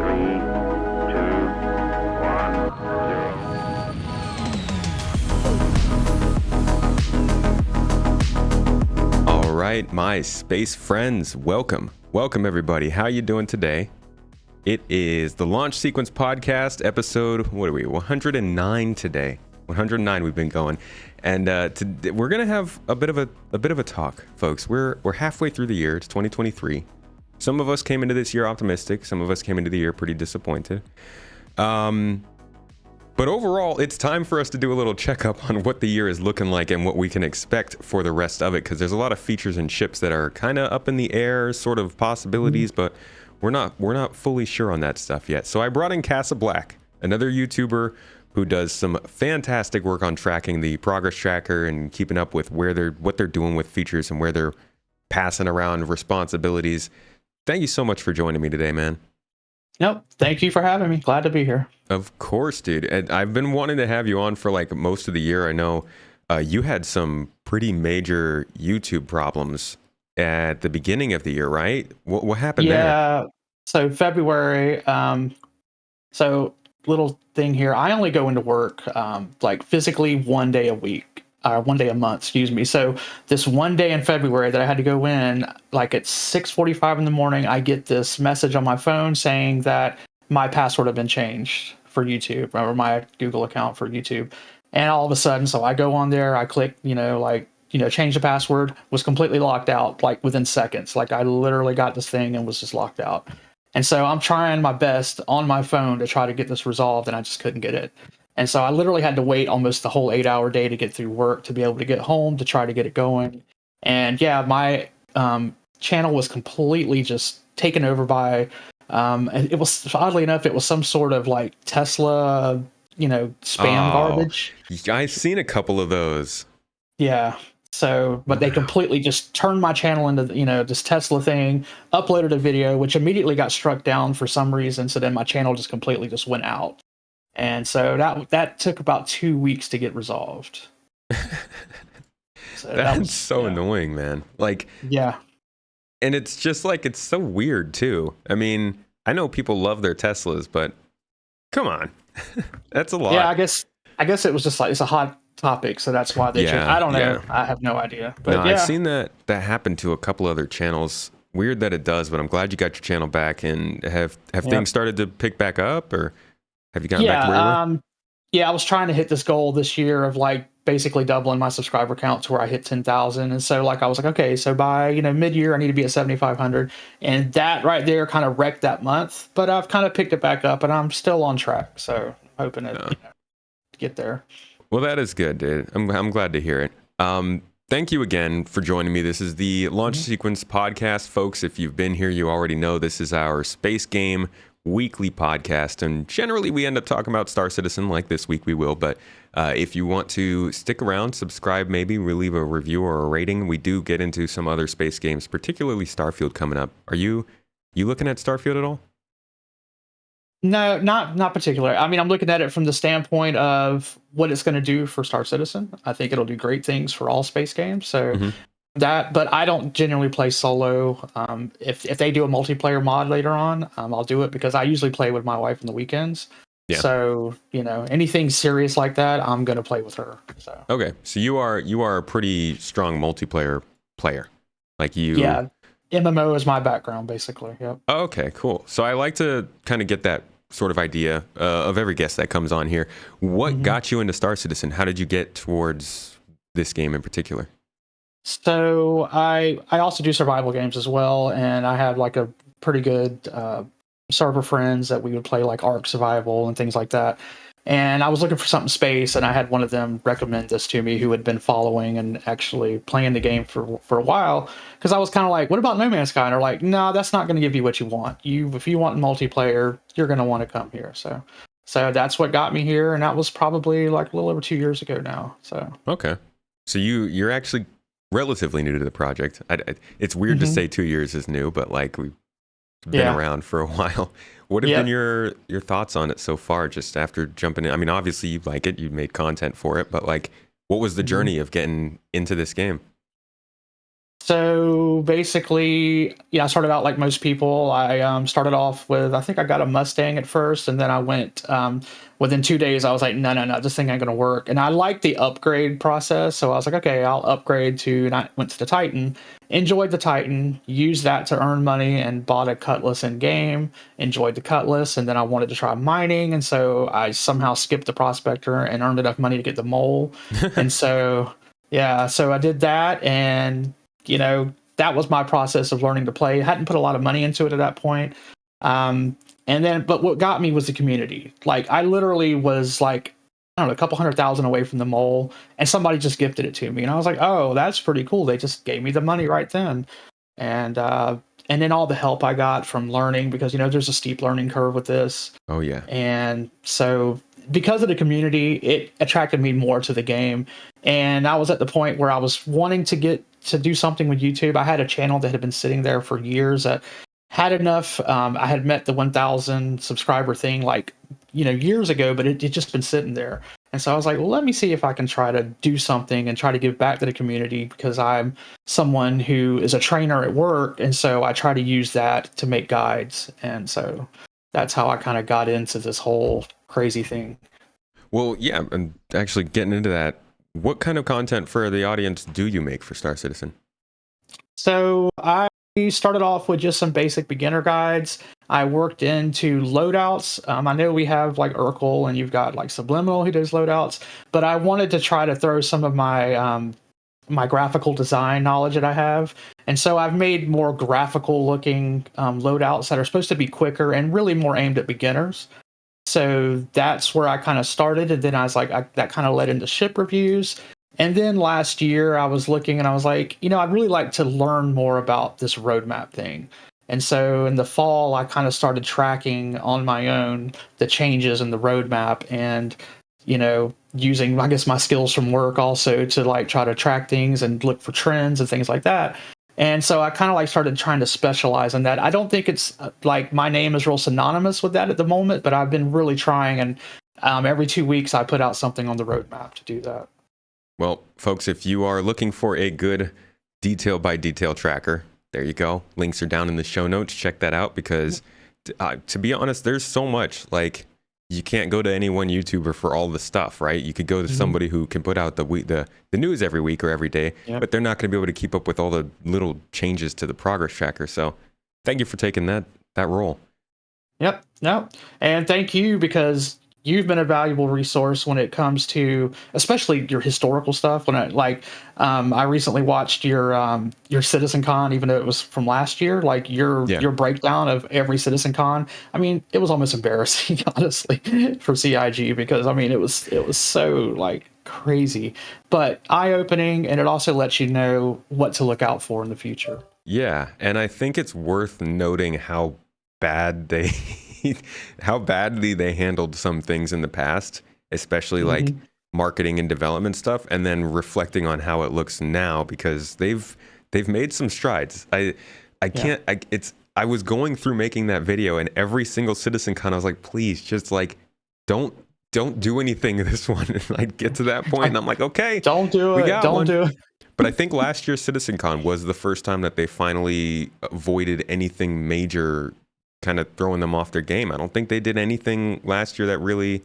Three, two, one, zero. All right, my space friends, welcome everybody. How you doing today? It is the Launch Sequence Podcast, episode 109 today. 109 we've been going, and we're gonna have a bit of a talk, folks. We're halfway through the year. It's 2023. Some of us came into this year optimistic. Some of us came into the year pretty disappointed. But overall, it's time for us to do a little checkup on what the year is looking like and what we can expect for the rest of it, because there's a lot of features and ships that are kind of up in the air, sort of possibilities, but we're not fully sure on that stuff yet. So I brought in CasaBlack, another YouTuber who does some fantastic work on tracking the progress tracker and keeping up with what they're doing with features and where they're passing around responsibilities. Thank you so much for joining me today, man. Nope. Thank you for having me. Glad to be here. Of course, dude. And I've been wanting to have you on for like most of the year. I know you had some pretty major YouTube problems at the beginning of the year, right? What happened there? Yeah. So February. So little thing here. I only go into work like physically one day a week. 1 day a month, excuse me. So this one day in February that I had to go in, like at 6:45 in the morning, I get this message on my phone saying that my password had been changed for YouTube, or my Google account for YouTube. And all of a sudden, so I go on there, I click, change the password, was completely locked out, like within seconds. Like I literally got this thing and was just locked out. And so I'm trying my best on my phone to try to get this resolved, and I just couldn't get it. And so I literally had to wait almost the whole 8-hour day to get through work to be able to get home to try to get it going. And yeah, my channel was completely just taken over by, it was, oddly enough, it was some sort of like Tesla, spam garbage. I've seen a couple of those. Yeah. So, but they completely just turned my channel into, this Tesla thing, uploaded a video, which immediately got struck down for some reason. So then my channel just completely just went out. And so that took about 2 weeks to get resolved. That's so annoying, man. Like, yeah. And it's just like, it's so weird too. I mean, I know people love their Teslas, but come on. That's a lot. Yeah, I guess it was just like, it's a hot topic, so that's why they changed. I don't know. Yeah. I have no idea. But no, I've seen that happen to a couple other channels. Weird that it does, but I'm glad you got your channel back. And have things started to pick back up, or have you gotten back to where you were? Yeah, I was trying to hit this goal this year of like basically doubling my subscriber count to where I hit 10,000. And so like I was like, okay, so by mid-year I need to be at 7,500, and that right there kind of wrecked that month. But I've kind of picked it back up, and I'm still on track. So hoping to get there. Well, that is good, dude. I'm glad to hear it. Thank you again for joining me. This is the Launch Sequence Podcast, folks. If you've been here, you already know this is our space game weekly podcast, and generally we end up talking about Star Citizen. Like this week we will, but if you want to stick around, subscribe, maybe leave a review or a rating. We do get into some other space games, particularly Starfield coming up. Are you looking at Starfield at all? No, not particular. I mean, I'm looking at it from the standpoint of what it's going to do for Star Citizen. I think it'll do great things for all space games. So but I don't generally play solo. If they do a multiplayer mod later on, I'll do it, because I usually play with my wife on the weekends. Yeah. So anything serious like that, I'm gonna play with her. So okay, so you are a pretty strong multiplayer player, like you. Yeah, MMO is my background basically. Yep. Okay, cool. So I like to kind of get that sort of idea of every guest that comes on here. What got you into Star Citizen? How did you get towards this game in particular? So I also do survival games as well, and I have like a pretty good server friends that we would play like Ark Survival and things like that. And I was looking for something space, and I had one of them recommend this to me, who had been following and actually playing the game for a while, because I was kind of like, what about No Man's Sky? And they're like, no, that's not going to give you what you want. If you want multiplayer, you're going to want to come here. So that's what got me here, and that was probably like a little over 2 years ago now. So okay, so you're actually relatively new to the project. It's weird to say 2 years is new, but like we've been around for a while. What have been your thoughts on it so far, just after jumping in? I mean, obviously you like it, you made content for it, but like, what was the journey of getting into this game? So basically, I started out like most people. I started off with, I think I got a Mustang at first, and then I went, within 2 days, I was like, no, no, no, this thing ain't going to work. And I liked the upgrade process. So I was like, okay, I'll upgrade to, and I went to the Titan, enjoyed the Titan, used that to earn money, and bought a Cutlass in game, enjoyed the Cutlass. And then I wanted to try mining. And so I somehow skipped the Prospector and earned enough money to get the Mole. And so, yeah, so I did that. And that was my process of learning to play. I hadn't put a lot of money into it at that point. And then, but what got me was the community. Like, I literally was like, I don't know, a couple 100,000 away from the Mole, and somebody just gifted it to me. And I was like, oh, that's pretty cool. They just gave me the money right then. And, uh, and then all the help I got from learning, because, there's a steep learning curve with this. Oh yeah. And so because of the community, it attracted me more to the game. And I was at the point where I was wanting to get to do something with YouTube. I had a channel that had been sitting there for years that had enough. I had met the 1,000 subscriber thing like, years ago, but it just been sitting there. And so I was like, well, let me see if I can try to do something and try to give back to the community, because I'm someone who is a trainer at work. And so I try to use that to make guides. And so that's how I kind of got into this whole crazy thing. Well, yeah, and actually getting into that, what kind of content for the audience do you make for Star Citizen? So I started off with just some basic beginner guides. I worked into loadouts. I know we have like Urkel, and you've got like Subliminal who does loadouts, but I wanted to try to throw some of my graphical design knowledge that I have. And so I've made more graphical looking loadouts that are supposed to be quicker and really more aimed at beginners. So that's where I kind of started. And then I was like, that kind of led into ship reviews. And then last year I was looking and I was like, I'd really like to learn more about this roadmap thing. And so in the fall, I kind of started tracking on my own the changes in the roadmap, and, using, I guess, my skills from work also to like try to track things and look for trends and things like that. And so I kind of like started trying to specialize in that. I don't think it's like my name is real synonymous with that at the moment, but I've been really trying. And every 2 weeks I put out something on the roadmap to do that. Well, folks, if you are looking for a good detail by detail tracker, there you go. Links are down in the show notes. Check that out, because to be honest, there's so much. Like, you can't go to any one YouTuber for all the stuff, right? You could go to somebody who can put out the news every week or every day, but they're not going to be able to keep up with all the little changes to the progress tracker. So thank you for taking that role. Yep. No. And thank you, because you've been a valuable resource when it comes to, especially your historical stuff. When I recently watched your CitizenCon, even though it was from last year, like your breakdown of every CitizenCon. I mean, it was almost embarrassing, honestly, for CIG, because I mean, it was so like crazy, but eye-opening, and it also lets you know what to look out for in the future. Yeah, and I think it's worth noting how how badly they handled some things in the past, especially like marketing and development stuff, and then reflecting on how it looks now, because they've made some strides. I was going through making that video, and every single CitizenCon I was like, please just like don't do anything this one. And I'd get to that point and I'm like, okay, don't do it. Don't do it. But I think last year's CitizenCon was the first time that they finally avoided anything major kind of throwing them off their game. I don't think they did anything last year that really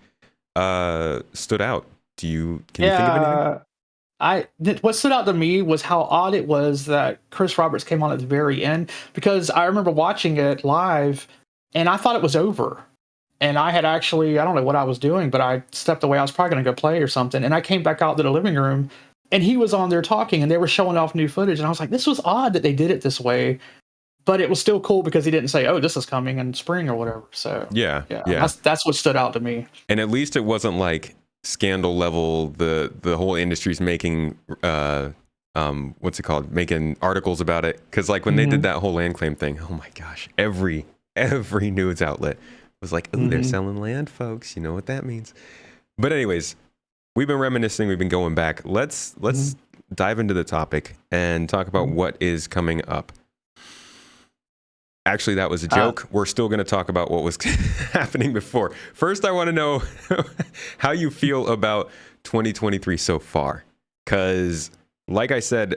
stood out. Can you think of anything? What stood out to me was how odd it was that Chris Roberts came on at the very end, because I remember watching it live and I thought it was over. And I had actually, I don't know what I was doing, but I stepped away. I was probably going to go play or something. And I came back out to the living room and he was on there talking, and they were showing off new footage. And I was like, this was odd that they did it this way. But it was still cool because he didn't say, oh, this is coming in spring or whatever. So yeah. That's what stood out to me. And at least it wasn't like scandal level. The whole industry's making what's it called? Making articles about it. Because like when they did that whole land claim thing, oh my gosh, every news outlet was like, oh, they're selling land, folks. You know what that means. But anyways, we've been reminiscing. We've been going back. Let's dive into the topic and talk about what is coming up. Actually, that was a joke. We're still going to talk about what was happening before. First, I want to know how you feel about 2023 so far. Because, like I said,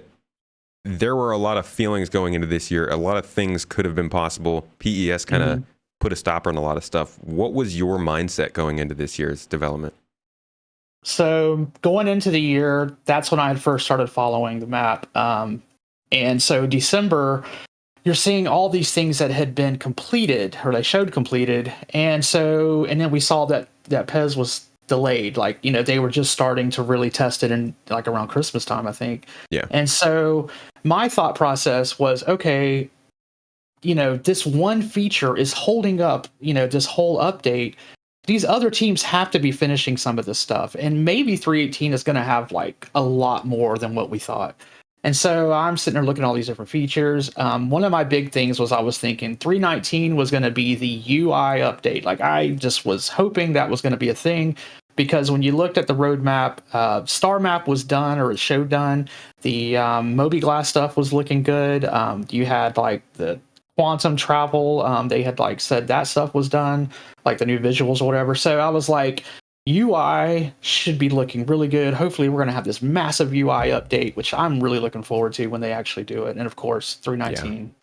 there were a lot of feelings going into this year. A lot of things could have been possible. PES kind of put a stopper on a lot of stuff. What was your mindset going into this year's development? So going into the year, that's when I had first started following the map. And so December, you're seeing all these things that had been completed, or they showed completed. And then we saw that PES was delayed. Like, they were just starting to really test it in like around Christmas time, I think. Yeah. And so my thought process was, okay, this one feature is holding up, this whole update. These other teams have to be finishing some of this stuff. And maybe 318 is going to have like a lot more than what we thought. And so I'm sitting there looking at all these different features. One of my big things was I was thinking 319 was going to be the UI update. Like, I just was hoping that was going to be a thing, because when you looked at the roadmap, Star Map was done, or it showed done. The Moby Glass stuff was looking good. You had like the quantum travel. They had like said that stuff was done, like the new visuals or whatever. So I was like, UI should be looking really good. Hopefully we're going to have this massive UI update, which I'm really looking forward to when they actually do it. And of course, 319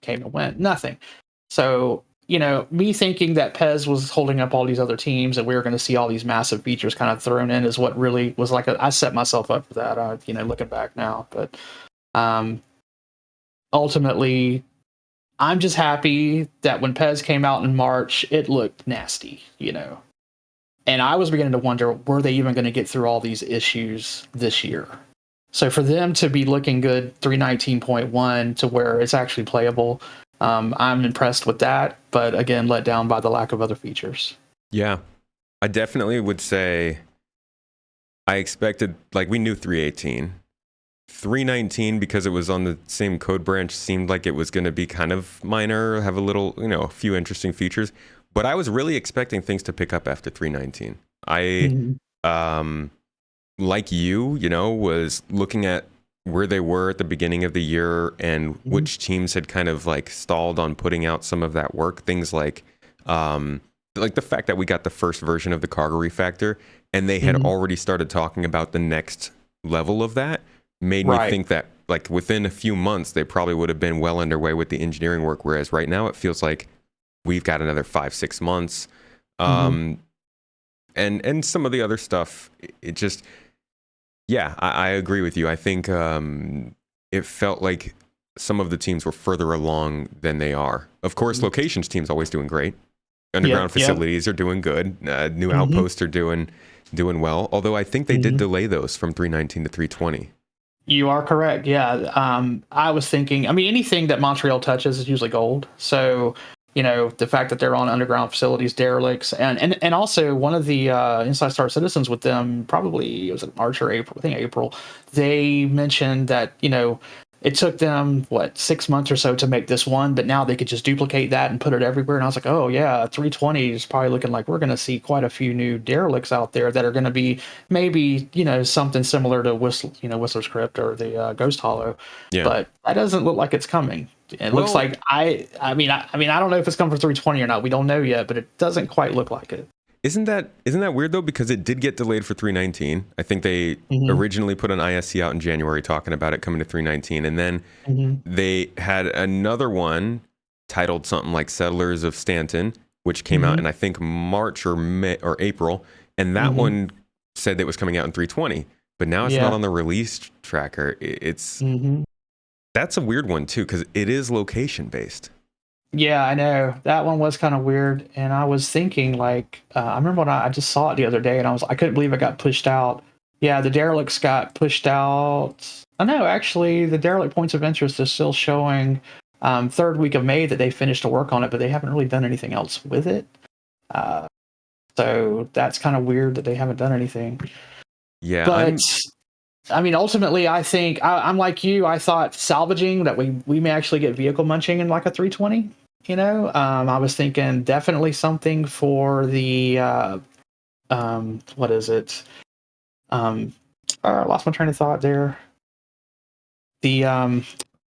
came and went. Nothing. So, me thinking that PES was holding up all these other teams and we were going to see all these massive features kind of thrown in is what really was like, I set myself up for that, looking back now. But ultimately, I'm just happy that when PES came out in March, it looked nasty, And I was beginning to wonder, were they even going to get through all these issues this year? So for them to be looking good 319.1 to where it's actually playable, I'm impressed with that. But again, let down by the lack of other features. Yeah, I definitely would say I expected, like, we knew 318. 319, because it was on the same code branch, seemed like it was going to be kind of minor, have a little, a few interesting features. But I was really expecting things to pick up after 319. Like you, was looking at where they were at the beginning of the year and which teams had kind of like stalled on putting out some of that work. Things like the fact that we got the first version of the cargo refactor and they had already started talking about the next level of that made me think that like within a few months, they probably would have been well underway with the engineering work. Whereas right now it feels like we've got another 5-6 months. And some of the other stuff, it just, I agree with you. I think it felt like some of the teams were further along than they are. Of course, locations teams always doing great. Underground facilities are doing good. New outposts are doing well. Although I think they did delay those from 319 to 320. You are correct. Yeah. I was thinking, anything that Montreal touches is usually gold. So, the fact that they're on underground facilities, derelicts, and also one of the Inside Star citizens with them, probably it was March or April, I think April, they mentioned that, it took them 6 months or so to make this one, but now they could just duplicate that and put it everywhere. And I was like, oh yeah, 320 is probably looking like we're going to see quite a few new derelicts out there that are going to be maybe something similar to Whistler's Crypt or the Ghost Hollow. Yeah. But that doesn't look like it's coming. It looks like I don't know if it's coming for 320 or not. We don't know yet, but it doesn't quite look like it. Isn't that weird though? Because it did get delayed for 319. I think they originally put an ISC out in January talking about it coming to 319, and then they had another one titled something like Settlers of Stanton, which came out in I think March or May or April, and that one said it was coming out in 320, but now it's not on the release tracker. It's that's a weird one too, because it is location based. Yeah, I know. That one was kind of weird. And I was thinking, like, I remember when I just saw it the other day and I couldn't believe it got pushed out. Yeah, the derelicts got pushed out. Oh, no, actually, the derelict points of interest is still showing third week of May that they finished to work on it, but they haven't really done anything else with it. So that's kind of weird that they haven't done anything. Yeah, but ultimately, I think I'm like you. I thought salvaging that we may actually get vehicle munching in like a 320. I was thinking definitely something for the what is it? I lost my train of thought there. The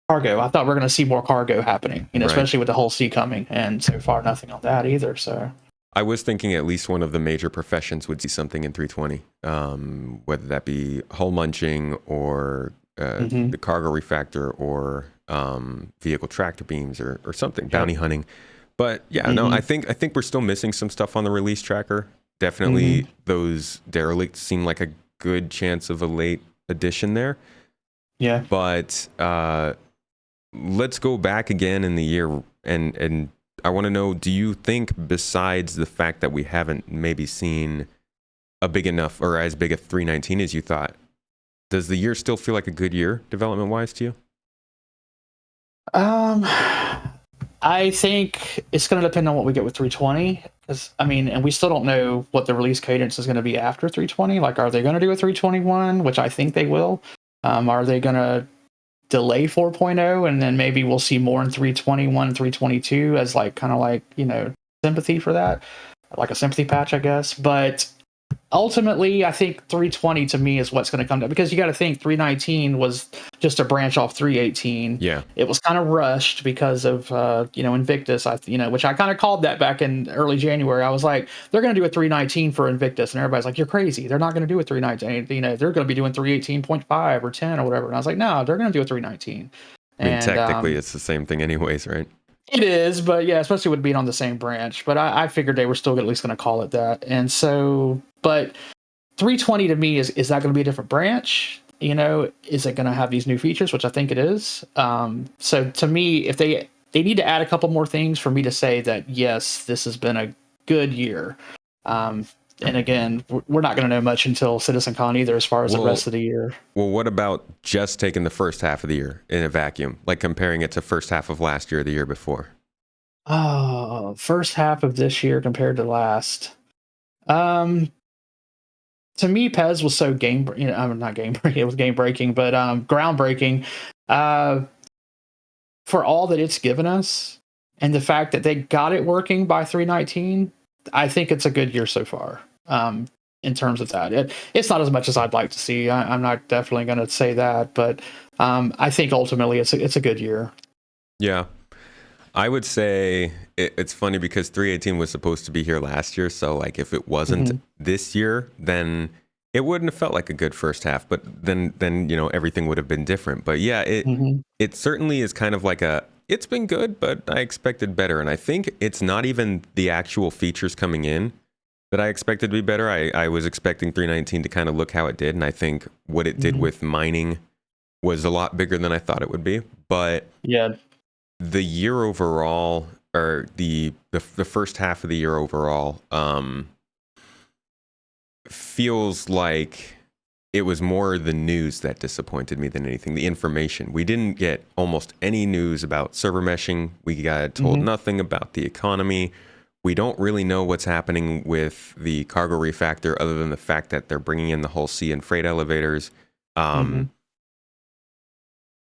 cargo. I thought we are going to see more cargo happening, especially with the whole sea coming, and so far nothing on that either. So I was thinking at least one of the major professions would see something in 320, whether that be hull munching or the cargo refactor or vehicle tractor beams or something, bounty hunting. But yeah, no, I think we're still missing some stuff on the release tracker. Definitely those derelicts seem like a good chance of a late addition there. Yeah. But let's go back again in the year and I want to know, do you think, besides the fact that we haven't maybe seen a big enough or as big a 319 as you thought, does the year still feel like a good year development wise to you? I think it's going to depend on what we get with 320. And we still don't know what the release cadence is going to be after 320. Like, are they going to do a 321, which I think they will? Are they going to delay 4.0 and then maybe we'll see more in 321 and 322 as sympathy for that, like a sympathy patch, I guess. But ultimately, I think 320 to me is what's going to come down, because you got to think 319 was just a branch off 318. Yeah, it was kind of rushed because of Invictus. Which I kind of called that back in early January. I was like, they're going to do a 319 for Invictus, and everybody's like, you're crazy. They're not going to do a 319. They're going to be doing 318.5 or 10 or whatever. And I was like, no, they're going to do a 319. I mean, technically, it's the same thing, anyways, right? It is, but yeah, especially with being on the same branch. But I figured they were still at least going to call it that. And so, but 320 to me is that going to be a different branch? Is it going to have these new features, which I think it is? So to me, if they need to add a couple more things for me to say that, yes, this has been a good year. And again, we're not going to know much until CitizenCon either, as far as the rest of the year. Well, what about just taking the first half of the year in a vacuum, like comparing it to first half of last year or the year before? Oh, first half of this year compared to last. To me, Pez was so not game breaking. It was game breaking, but groundbreaking. For all that it's given us, and the fact that they got it working by 319, I think it's a good year so far. In terms of that, it's not as much as I'd like to see. I'm not definitely going to say that, but I think ultimately it's a good year. Yeah, I would say it's funny because 318 was supposed to be here last year, so like if it wasn't this year, then it wouldn't have felt like a good first half. But then everything would have been different. But yeah, it certainly is kind of like it's been good, but I expected better. And I think it's not even the actual features coming in that I expected to be better. I was expecting 319 to kind of look how it did, and I think what it did with mining was a lot bigger than I thought it would be. But yeah, the year overall, or the first half of the year overall, feels like it was more the news that disappointed me than anything. The information. We didn't get almost any news about server meshing. We got told nothing about the economy. We don't really know what's happening with the cargo refactor other than the fact that they're bringing in the whole sea and freight elevators.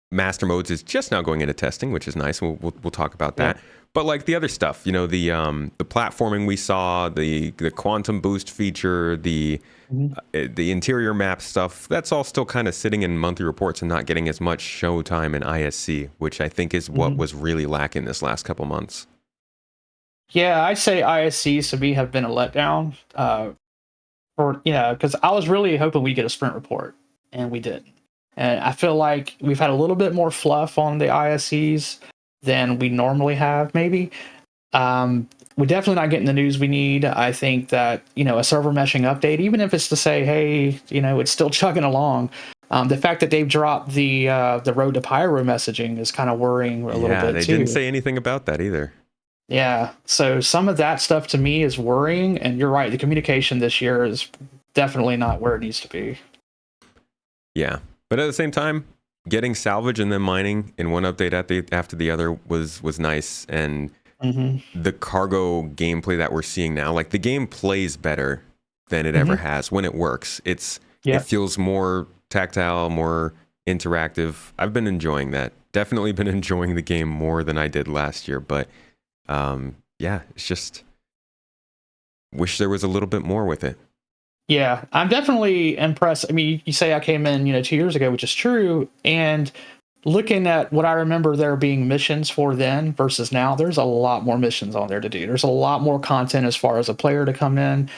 Master modes is just now going into testing, which is nice. We'll talk about that. But like the other stuff, the platforming we saw, the quantum boost feature, the interior map stuff, that's all still kind of sitting in monthly reports and not getting as much showtime in ISC, which I think is what was really lacking this last couple months. Yeah, I'd say ISCs to me have been a letdown. Because I was really hoping we'd get a sprint report, and we didn't. And I feel like we've had a little bit more fluff on the ISCs than we normally have, maybe. We're definitely not getting the news we need. I think that, a server meshing update, even if it's to say, hey, it's still chugging along. The fact that they've dropped the Road to Pyro messaging is kind of worrying a little bit, too. Yeah, they didn't say anything about that either. Yeah, so some of that stuff to me is worrying, and you're right, the communication this year is definitely not where it needs to be. Yeah, but at the same time, getting salvage and then mining in one update after the other was nice, and the cargo gameplay that we're seeing now, like the game plays better than it ever has when it works. It feels more tactile, more interactive. I've been enjoying that. Definitely been enjoying the game more than I did last year, but it's just wish there was a little bit more with it. Yeah, I'm definitely impressed. I mean, you say I came in, 2 years ago, which is true. And looking at what I remember there being missions for then versus now, there's a lot more missions on there to do. There's a lot more content as far as a player to come in,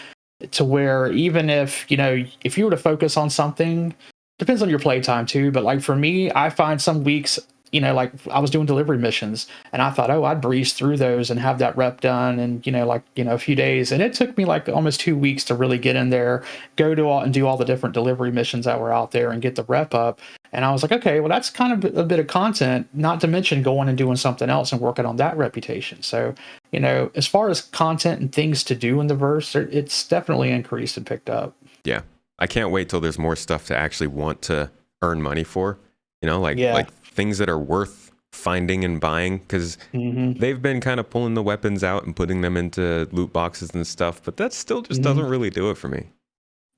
to where even if, if you were to focus on something, depends on your playtime too. But like for me, I find some weeks, like I was doing delivery missions, and I thought, oh, I'd breeze through those and have that rep done, and a few days, and it took me like almost 2 weeks to really get in there, go to all and do all the different delivery missions that were out there, and get the rep up. And I was like, okay, well, that's kind of a bit of content, not to mention going and doing something else and working on that reputation. So, as far as content and things to do in the verse, it's definitely increased and picked up. Yeah. I can't wait till there's more stuff to actually want to earn money for, Yeah. like things that are worth finding and buying, because Hmm. they've been kind of pulling the weapons out and putting them into loot boxes and stuff, but that still just Hmm. doesn't really do it for me.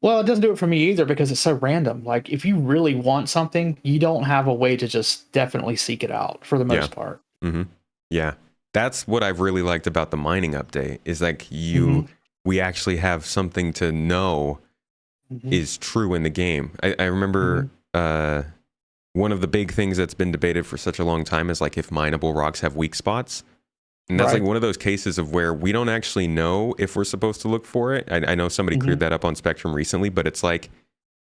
Well, it doesn't do it for me either because it's so random. Like, if you really want something, you don't have a way to just definitely seek it out for the Yeah. most part. Hmm. Yeah. That's what I've really liked about the mining update is like Hmm. we actually have something to know Hmm. is true in the game. I Hmm. remember one of the big things that's been debated for such a long time is like if mineable rocks have weak spots. And that's like Right. one of those cases of where we don't actually know if we're supposed to look for it. I know somebody Hmm. cleared that up on Spectrum recently, but it's like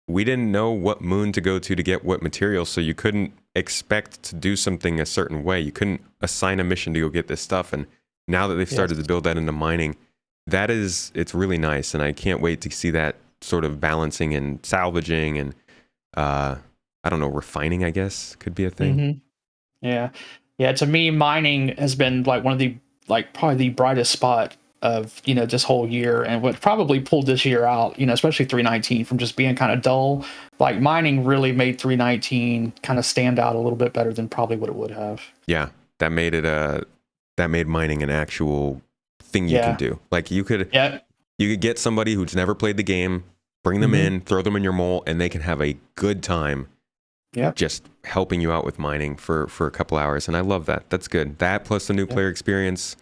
we didn't know what moon to go to get what material, so you couldn't expect to do something a certain way. You couldn't assign a mission to go get this stuff. And now that they've Yes. started to build that into mining, it's really nice. And I can't wait to see that sort of balancing and salvaging and, I don't know, refining, I guess, could be a thing. Hmm. Yeah. Yeah. To me, mining has been like one of the, like, probably the brightest spot of, this whole year, and what probably pulled this year out, especially 319 from just being kind of dull. Like, mining really made 319 kind of stand out a little bit better than probably what it would have. Yeah, that made that made mining an actual thing you can Yeah. do. Like Yeah. you could get somebody who's never played the game, bring them Hmm. in, throw them in your mole, and they can have a good time Yep. just helping you out with mining for a couple hours. And I love that. That's good. That plus the new Yep. player experience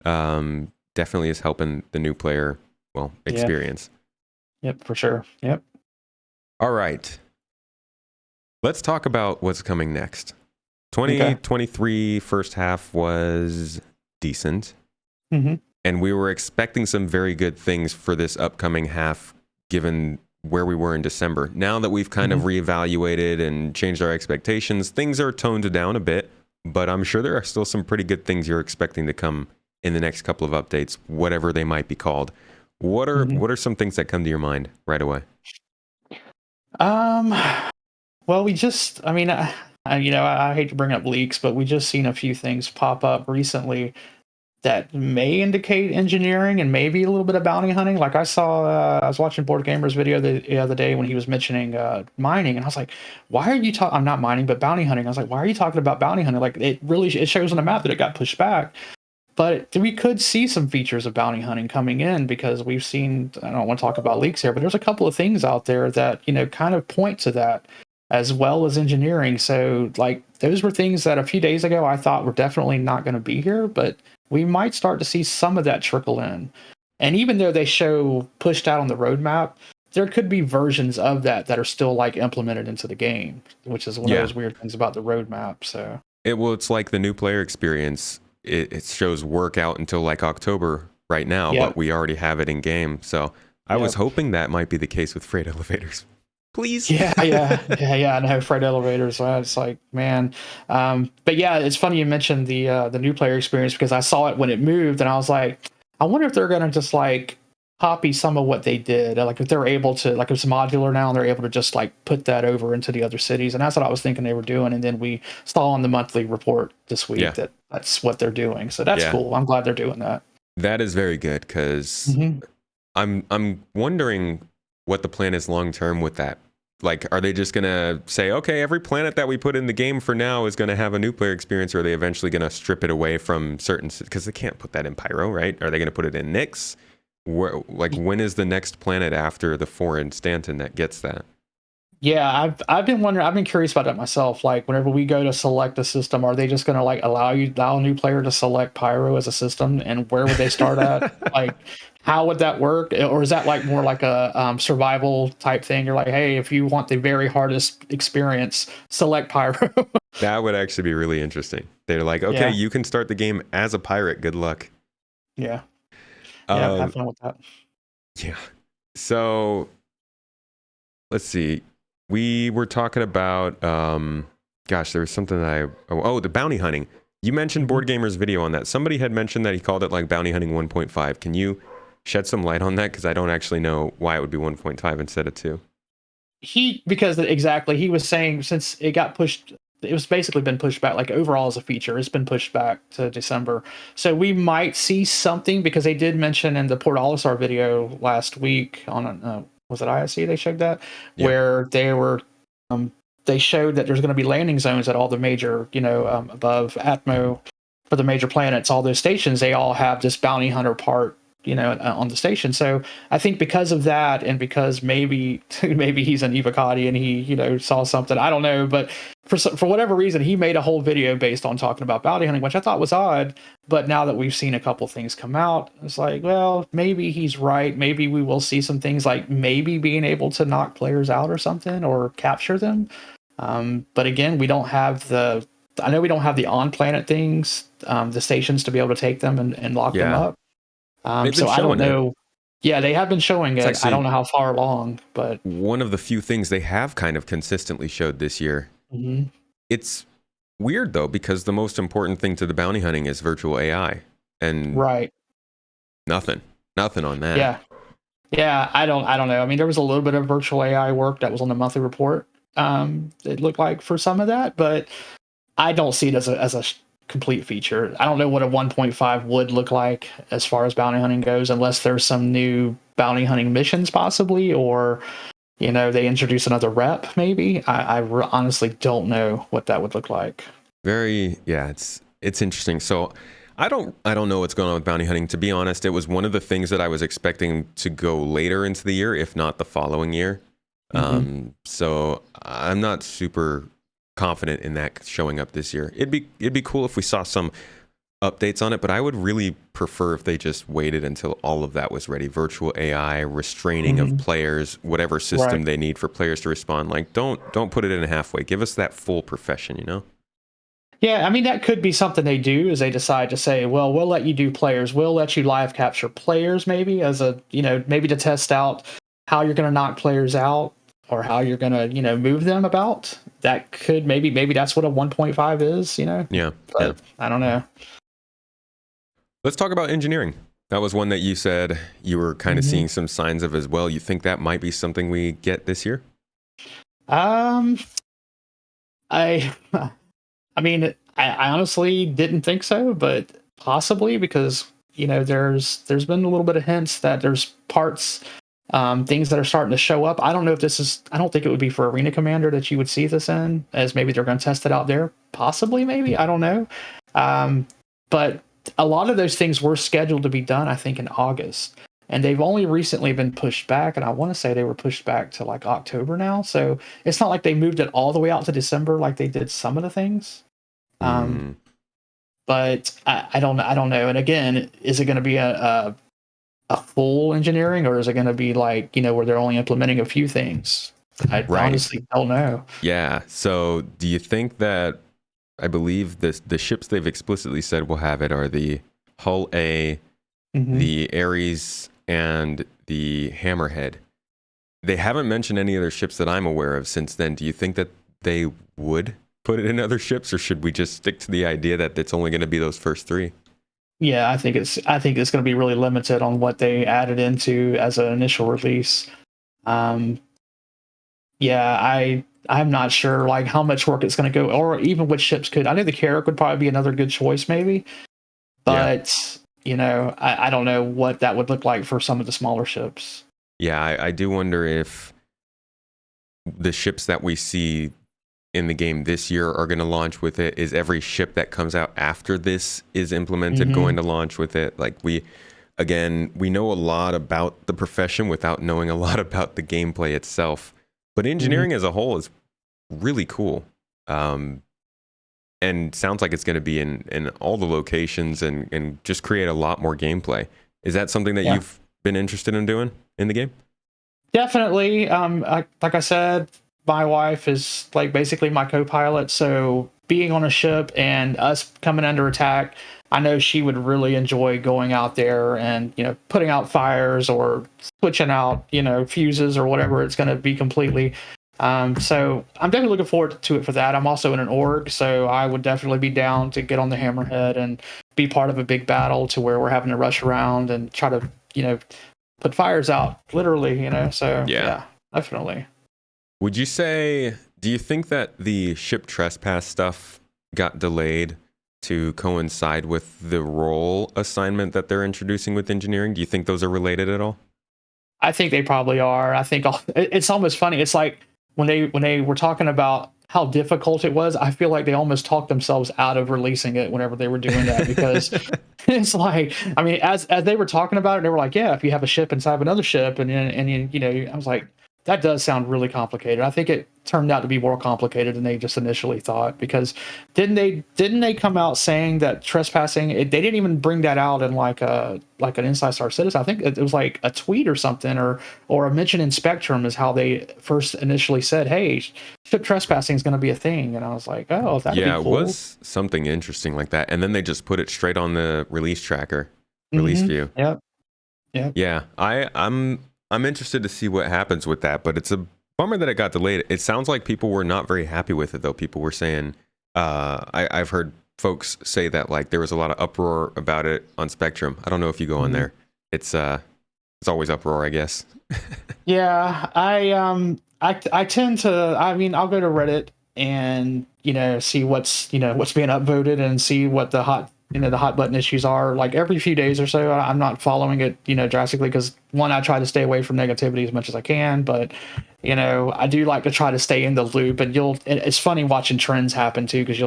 definitely is helping the new player, well, Yeah. experience. Yep. For sure. Yep. All right. Let's talk about what's coming next. Okay. 2023 first half was decent. Hmm. And we were expecting some very good things for this upcoming half, given where we were in December. Now that we've kind of Hmm. reevaluated and changed our expectations, things are toned down a bit, but I'm sure there are still some pretty good things you're expecting to come in the next couple of updates, whatever they might be called. Hmm. What are some things that come to your mind right away? Um. Well, we just, I mean, I hate to bring up leaks, but we just seen a few things pop up recently that may indicate engineering and maybe a little bit of bounty hunting. Like, I was watching Board Gamer's video the other day when he was mentioning mining, and I was like, "Why are you talking? I'm not mining, but bounty hunting." I was like, "Why are you talking about bounty hunting?" Like, it shows on the map that it got pushed back, but we could see some features of bounty hunting coming in because we've seen. I don't want to talk about leaks here, but there's a couple of things out there that kind of point to that, as well as engineering. So, like, those were things that a few days ago I thought were definitely not going to be here, but we might start to see some of that trickle in. And even though they show pushed out on the roadmap, there could be versions of that are still like implemented into the game, which is one of Yeah. those weird things about the roadmap. So, It's like the new player experience. It shows work out until like October right now, but yep, we already have it in game. So I was yep. hoping that might be the case with freight elevators. Please. Yeah, yeah. I know freight elevators. It's like, man. But yeah, it's funny you mentioned the new player experience because I saw it when it moved, and I was like, I wonder if they're gonna just like copy some of what they did. Like, if they're able to, like, it's modular now, and they're able to just like put that over into the other cities. And that's what I was thinking they were doing. And then we saw on the monthly report this week Yeah. that that's what they're doing. So that's Yeah. cool. I'm glad they're doing that. That is very good because Hmm. I'm wondering what the plan is long term with that. Like, are they just gonna say, okay, every planet that we put in the game for now is gonna have a new player experience, or are they eventually gonna strip it away from certain? Because they can't put that in Pyro, right? Are they gonna put it in Nyx? Like, when is the next planet after the 4 in Stanton that gets that? Yeah, I've been wondering. I've been curious about that myself. Like, whenever we go to select a system, are they just going to like allow a new player to select Pyro as a system, and where would they start at? Like, how would that work? Or is that like more like a survival type thing? You're like, hey, if you want the very hardest experience, select Pyro. That would actually be really interesting. They're like, okay, Yeah, you can start the game as a pirate. Good luck. yeah, yeah. Have Um, fun with that. yeah. So let's see. We were talking about, gosh, there was something that the bounty hunting. You mentioned Board Gamer's video on that. Somebody had mentioned that he called it like bounty hunting 1.5. Can you shed some light on that? Because I don't actually know why it would be 1.5 instead of 2. Because exactly, he was saying since it got pushed, it was basically been pushed back, like overall as a feature, it's been pushed back to December. So we might see something, because they did mention in the Port Olisar video last week on, was it ISC they showed that? Yeah. Where they showed that there's going to be landing zones at all the major, above Atmo for the major planets, all those stations, they all have this bounty hunter part, on the station. So I think because of that, and because maybe he's an Evocati and he, saw something, I don't know, but for whatever reason, he made a whole video based on talking about bounty hunting, which I thought was odd. But now that we've seen a couple things come out, it's like, well, maybe he's right. Maybe we will see some things like maybe being able to knock players out or something, or capture them. But again, we don't have I know we don't have the on-planet things, the stations to be able to take them and lock them up. So I don't know. Yeah, they have been showing it. I don't know how far along, but one of the few things they have kind of consistently showed this year. Mm-hmm. It's weird though, because the most important thing to the bounty hunting is virtual AI, and nothing on that. Yeah. I don't know. I mean, there was a little bit of virtual AI work that was on the monthly report. It looked like for some of that, but I don't see it as a complete feature. I don't know what a 1.5 would look like as far as bounty hunting goes, unless there's some new bounty hunting missions possibly, or they introduce another rep maybe. I honestly don't know what that would look like. It's interesting. So I don't know what's going on with bounty hunting. To be honest, it was one of the things that I was expecting to go later into the year, if not the following year. So I'm not super confident in that showing up this year. It'd be cool if we saw some updates on it, but I would really prefer if they just waited until all of that was ready. Virtual AI, restraining of players, whatever system they need for players to respond. Like, don't put it in halfway. Give us that full profession, Yeah, I mean, that could be something they do, is they decide to say, well, we'll let you do players. We'll let you live capture players, maybe as maybe to test out how you're going to knock players out, or how you're going to, move them about. That could maybe that's what a 1.5 is, Yeah. But I don't know. Let's talk about engineering. That was one that you said you were kind of seeing some signs of as well. You think that might be something we get this year? I mean, I honestly didn't think so, but possibly, because there's been a little bit of hints that there's parts, things that are starting to show up. I don't know if this is. I don't think it would be for Arena Commander that you would see this in, as maybe they're going to test it out there. Possibly, maybe, I don't know. But a lot of those things were scheduled to be done, I think, in August, and they've only recently been pushed back. And I want to say they were pushed back to like October now. So it's not like they moved it all the way out to December like they did some of the things. But I don't know. And again, is it going to be a full engineering, or is it going to be like, where they're only implementing a few things? I honestly don't know. Yeah. So do you think that, I believe the ships they've explicitly said will have it are the Hull A, the Ares, and the Hammerhead. They haven't mentioned any other ships that I'm aware of since then. Do you think that they would put it in other ships, or should we just stick to the idea that it's only going to be those first 3? Yeah, I think it's going to be really limited on what they added into as an initial release. I'm not sure like how much work it's going to go, or even which ships could. I know the Carrack would probably be another good choice, maybe, but I don't know what that would look like for some of the smaller ships. Yeah, I do wonder if the ships that we see in the game this year are going to launch with it. Is every ship that comes out after this is implemented going to launch with it? Like, we know a lot about the profession without knowing a lot about the gameplay itself. But engineering as a whole is really cool. And sounds like it's going to be in all the locations and just create a lot more gameplay. Is that something that you've been interested in doing in the game? Definitely. Like I said, my wife is like basically my co-pilot. So being on a ship and us coming under attack, I know she would really enjoy going out there and, putting out fires or switching out, fuses or whatever it's going to be completely. So I'm definitely looking forward to it for that. I'm also in an org, so I would definitely be down to get on the hammerhead and be part of a big battle to where we're having to rush around and try to, put fires out, literally, So Yeah. yeah, definitely. Would you say, do you think that the ship trespass stuff got delayed to coincide with the role assignment that they're introducing with engineering? Do you think those are related at all? I think they probably are. I think it's almost funny. It's like when they were talking about how difficult it was, I feel like they almost talked themselves out of releasing it whenever they were doing that because it's like, I mean, as they were talking about it, they were like, yeah, if you have a ship inside of another ship, I was like, that does sound really complicated. I think it turned out to be more complicated than they just initially thought because didn't they come out saying that trespassing? They didn't even bring that out in like an Inside Star Citizen. I think it was like a tweet or something or a mention in Spectrum is how they first initially said, hey, ship trespassing is going to be a thing, and I was like, oh, that'd be Yeah, it cool. was something interesting like that. And then they just put it straight on the release tracker, release view. Yep. Yep. Yeah, I'm interested to see what happens with that, but it's a bummer that it got delayed. It sounds like people were not very happy with it though. People were saying, I've heard folks say that like there was a lot of uproar about it on Spectrum. I don't know if you go on there. It's always uproar, I guess. Yeah, I tend to. I mean, I'll go to Reddit and see what's being upvoted and see what the hot button issues are. Like every few days or so, I'm not following it drastically because one, I try to stay away from negativity as much as I can, but I do like to try to stay in the loop. And it's funny watching trends happen too because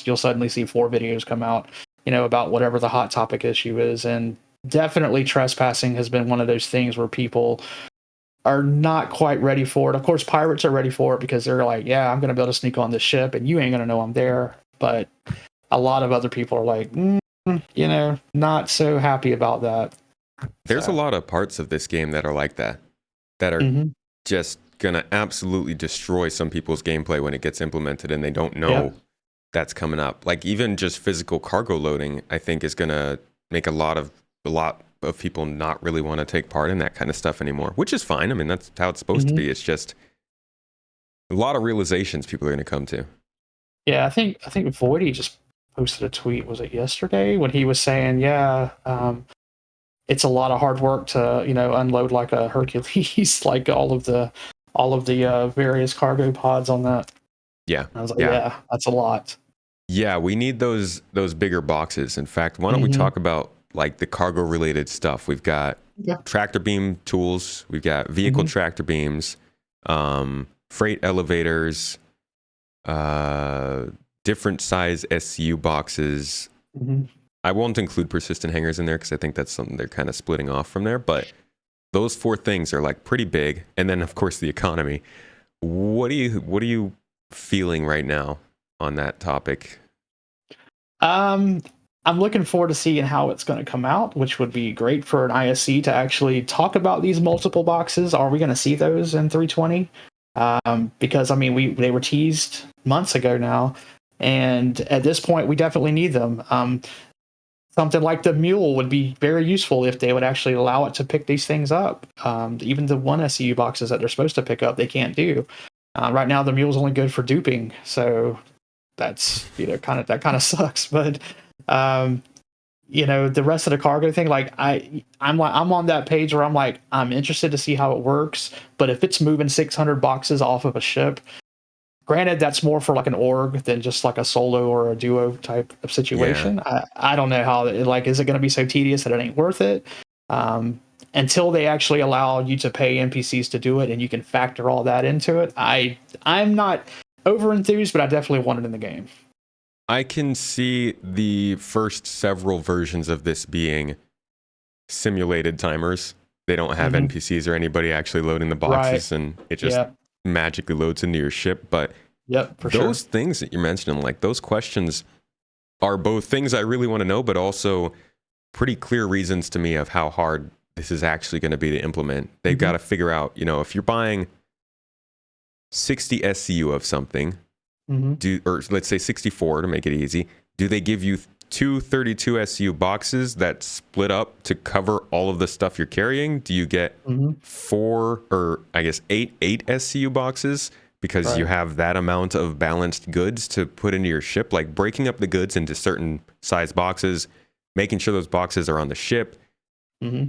you'll suddenly see 4 videos come out about whatever the hot topic issue is, and definitely trespassing has been one of those things where people are not quite ready for it. Of course, pirates are ready for it because they're like, yeah, I'm going to be able to sneak on this ship and you ain't going to know I'm there. But a lot of other people are like, not so happy about that. There's a lot of parts of this game that are like that are just gonna absolutely destroy some people's gameplay when it gets implemented and they don't know that's coming up. Like even just physical cargo loading, I think is gonna make a lot of people not really want to take part in that kind of stuff anymore, which is fine. I mean, that's how it's supposed to be. It's just a lot of realizations people are gonna come to. Yeah, I think Voidy just posted a tweet. Was it yesterday when he was saying, yeah, it's a lot of hard work to unload like a Hercules, like all of the various cargo pods on that. Yeah, I was like, yeah, that's a lot. Yeah, we need those bigger boxes. In fact, why don't we talk about like the cargo related stuff? We've got tractor beam tools, we've got vehicle tractor beams, freight elevators, different size SCU boxes. I won't include persistent hangers in there because I think that's something they're kind of splitting off from there. But those 4 things are like pretty big, and then of course the economy. What are you feeling right now on that topic? I'm looking forward to seeing how it's going to come out, which would be great for an ISC to actually talk about these multiple boxes. Are we going to see those in 320? Because I mean, they were teased months ago now, and at this point, we definitely need them. Something like the mule would be very useful if they would actually allow it to pick these things up. Even the 1 SCU boxes that they're supposed to pick up, they can't do. Right now, the mule's only good for duping, so that's kind of sucks. But the rest of the cargo thing, like I'm on that page where I'm like, I'm interested to see how it works. But if it's moving 600 boxes off of a ship, granted, that's more for like an org than just like a solo or a duo type of situation. I don't know how, like, is it going to be so tedious that it ain't worth it? Until they actually allow you to pay NPCs to do it and you can factor all that into it. I'm not over enthused, but I definitely want it in the game. I can see the first several versions of this being simulated timers. They don't have NPCs or anybody actually loading the boxes, and it just magically loads into your ship. But those things that you're mentioning, like those questions, are both things I really want to know, but also pretty clear reasons to me of how hard this is actually going to be to implement. They've got to figure out, if you're buying 60 SCU of something, or let's say 64 to make it easy, do they give you 2 32 SCU boxes that split up to cover all of the stuff you're carrying? Do you get 4 or I guess 8 SCU boxes because you Right. have that amount of balanced goods to put into your ship, like breaking up the goods into certain size boxes, making sure those boxes are on the ship. Hmm.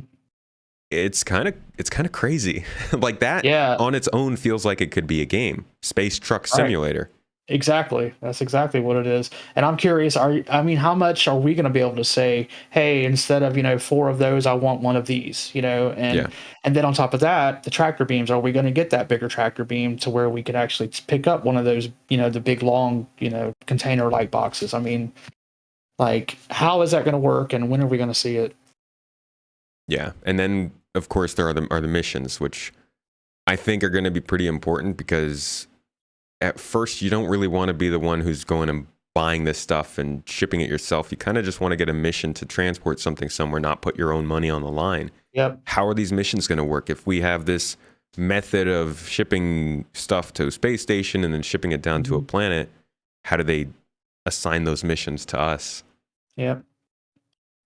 It's kind of crazy. Like that Yeah. on its own feels like it could be a game. Space Truck Right. Simulator. Exactly. That's exactly what it is. And I'm curious, I mean, how much are we going to be able to say, hey, instead of, 4 of those, I want one of these, Yeah. and then on top of that, the tractor beams, are we going to get that bigger tractor beam to where we could actually pick up one of those, the big long, container like boxes? I mean, like, how is that going to work and when are we going to see it? Yeah. And then of course there are the missions, which I think are going to be pretty important because at first you don't really want to be the one who's going and buying this stuff and shipping it yourself. You kind of just want to get a mission to transport something somewhere, not put your own money on the line. Yep. How are these missions going to work if we have this method of shipping stuff to a space station and then shipping it down to a planet? How do they assign those missions to us? Yep.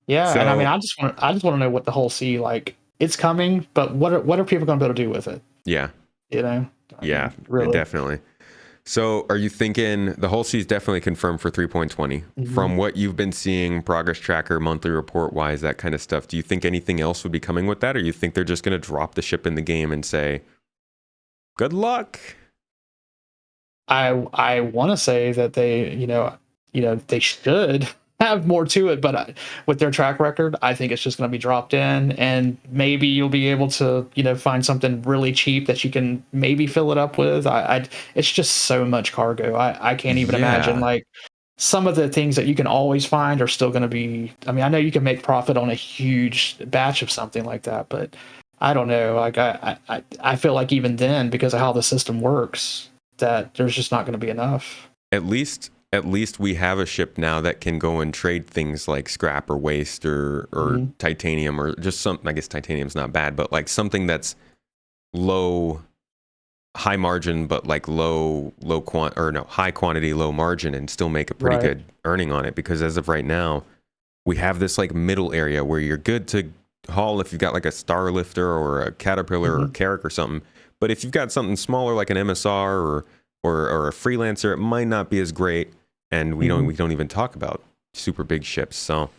Yeah. And I mean, So I just want to know what the whole sea, like, it's coming, but what are people going to be able to do with it? yeah, You know, I yeah, mean, really. definitely. So are you thinking the whole C is definitely confirmed for 3.20? Mhm. From what you've been seeing, progress tracker, monthly report wise, that kind of stuff, do you think anything else would be coming with that? Or you think they're just going to drop the ship in the game and say, good luck? I want to say that they, they should have more to it, but with their track record, I think it's just going to be dropped in, and maybe you'll be able to, find something really cheap that you can maybe fill it up with. It's just so much cargo. I can't even imagine, Yeah, like, some of the things that you can always find are still going to be. I mean, I know you can make profit on a huge batch of something like that, but I don't know. Like, I feel like even then, because of how the system works, that there's just not going to be enough. at least we have a ship now that can go and trade things like scrap or waste or Hmm. titanium or just something. I guess titanium's not bad, but like something that's low high margin but like high quantity low margin and still make a pretty Right. good earning on it, because as of right now we have this like middle area where you're good to haul if you've got like a star lifter or a caterpillar or Hmm. a carrack or something. But if you've got something smaller like an MSR or a freelancer, it might not be as great. And we don't Hmm. we don't even talk about super big ships. So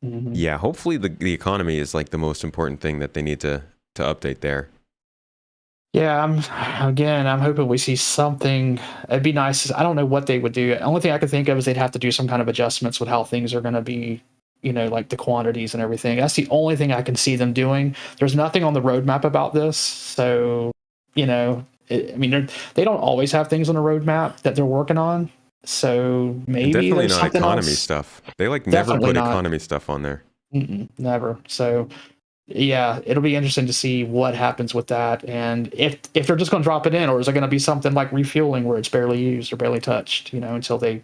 Hmm. yeah, hopefully the economy is like the most important thing that they need to update there. Yeah, I'm hoping we see something. It'd be nice. I don't know what they would do. The only thing I could think of is they'd have to do some kind of adjustments with how things are going to be, like the quantities and everything. That's the only thing I can see them doing. There's nothing on the roadmap about this. So, I mean, they don't always have things on the roadmap that they're working on. So And maybe definitely there's not something economy else. stuff. They like never Definitely put not. economy stuff on there. Never. So yeah, it'll be interesting to see what happens with that, and if they're just going to drop it in, or is it going to be something like refueling where it's barely used or barely touched, until they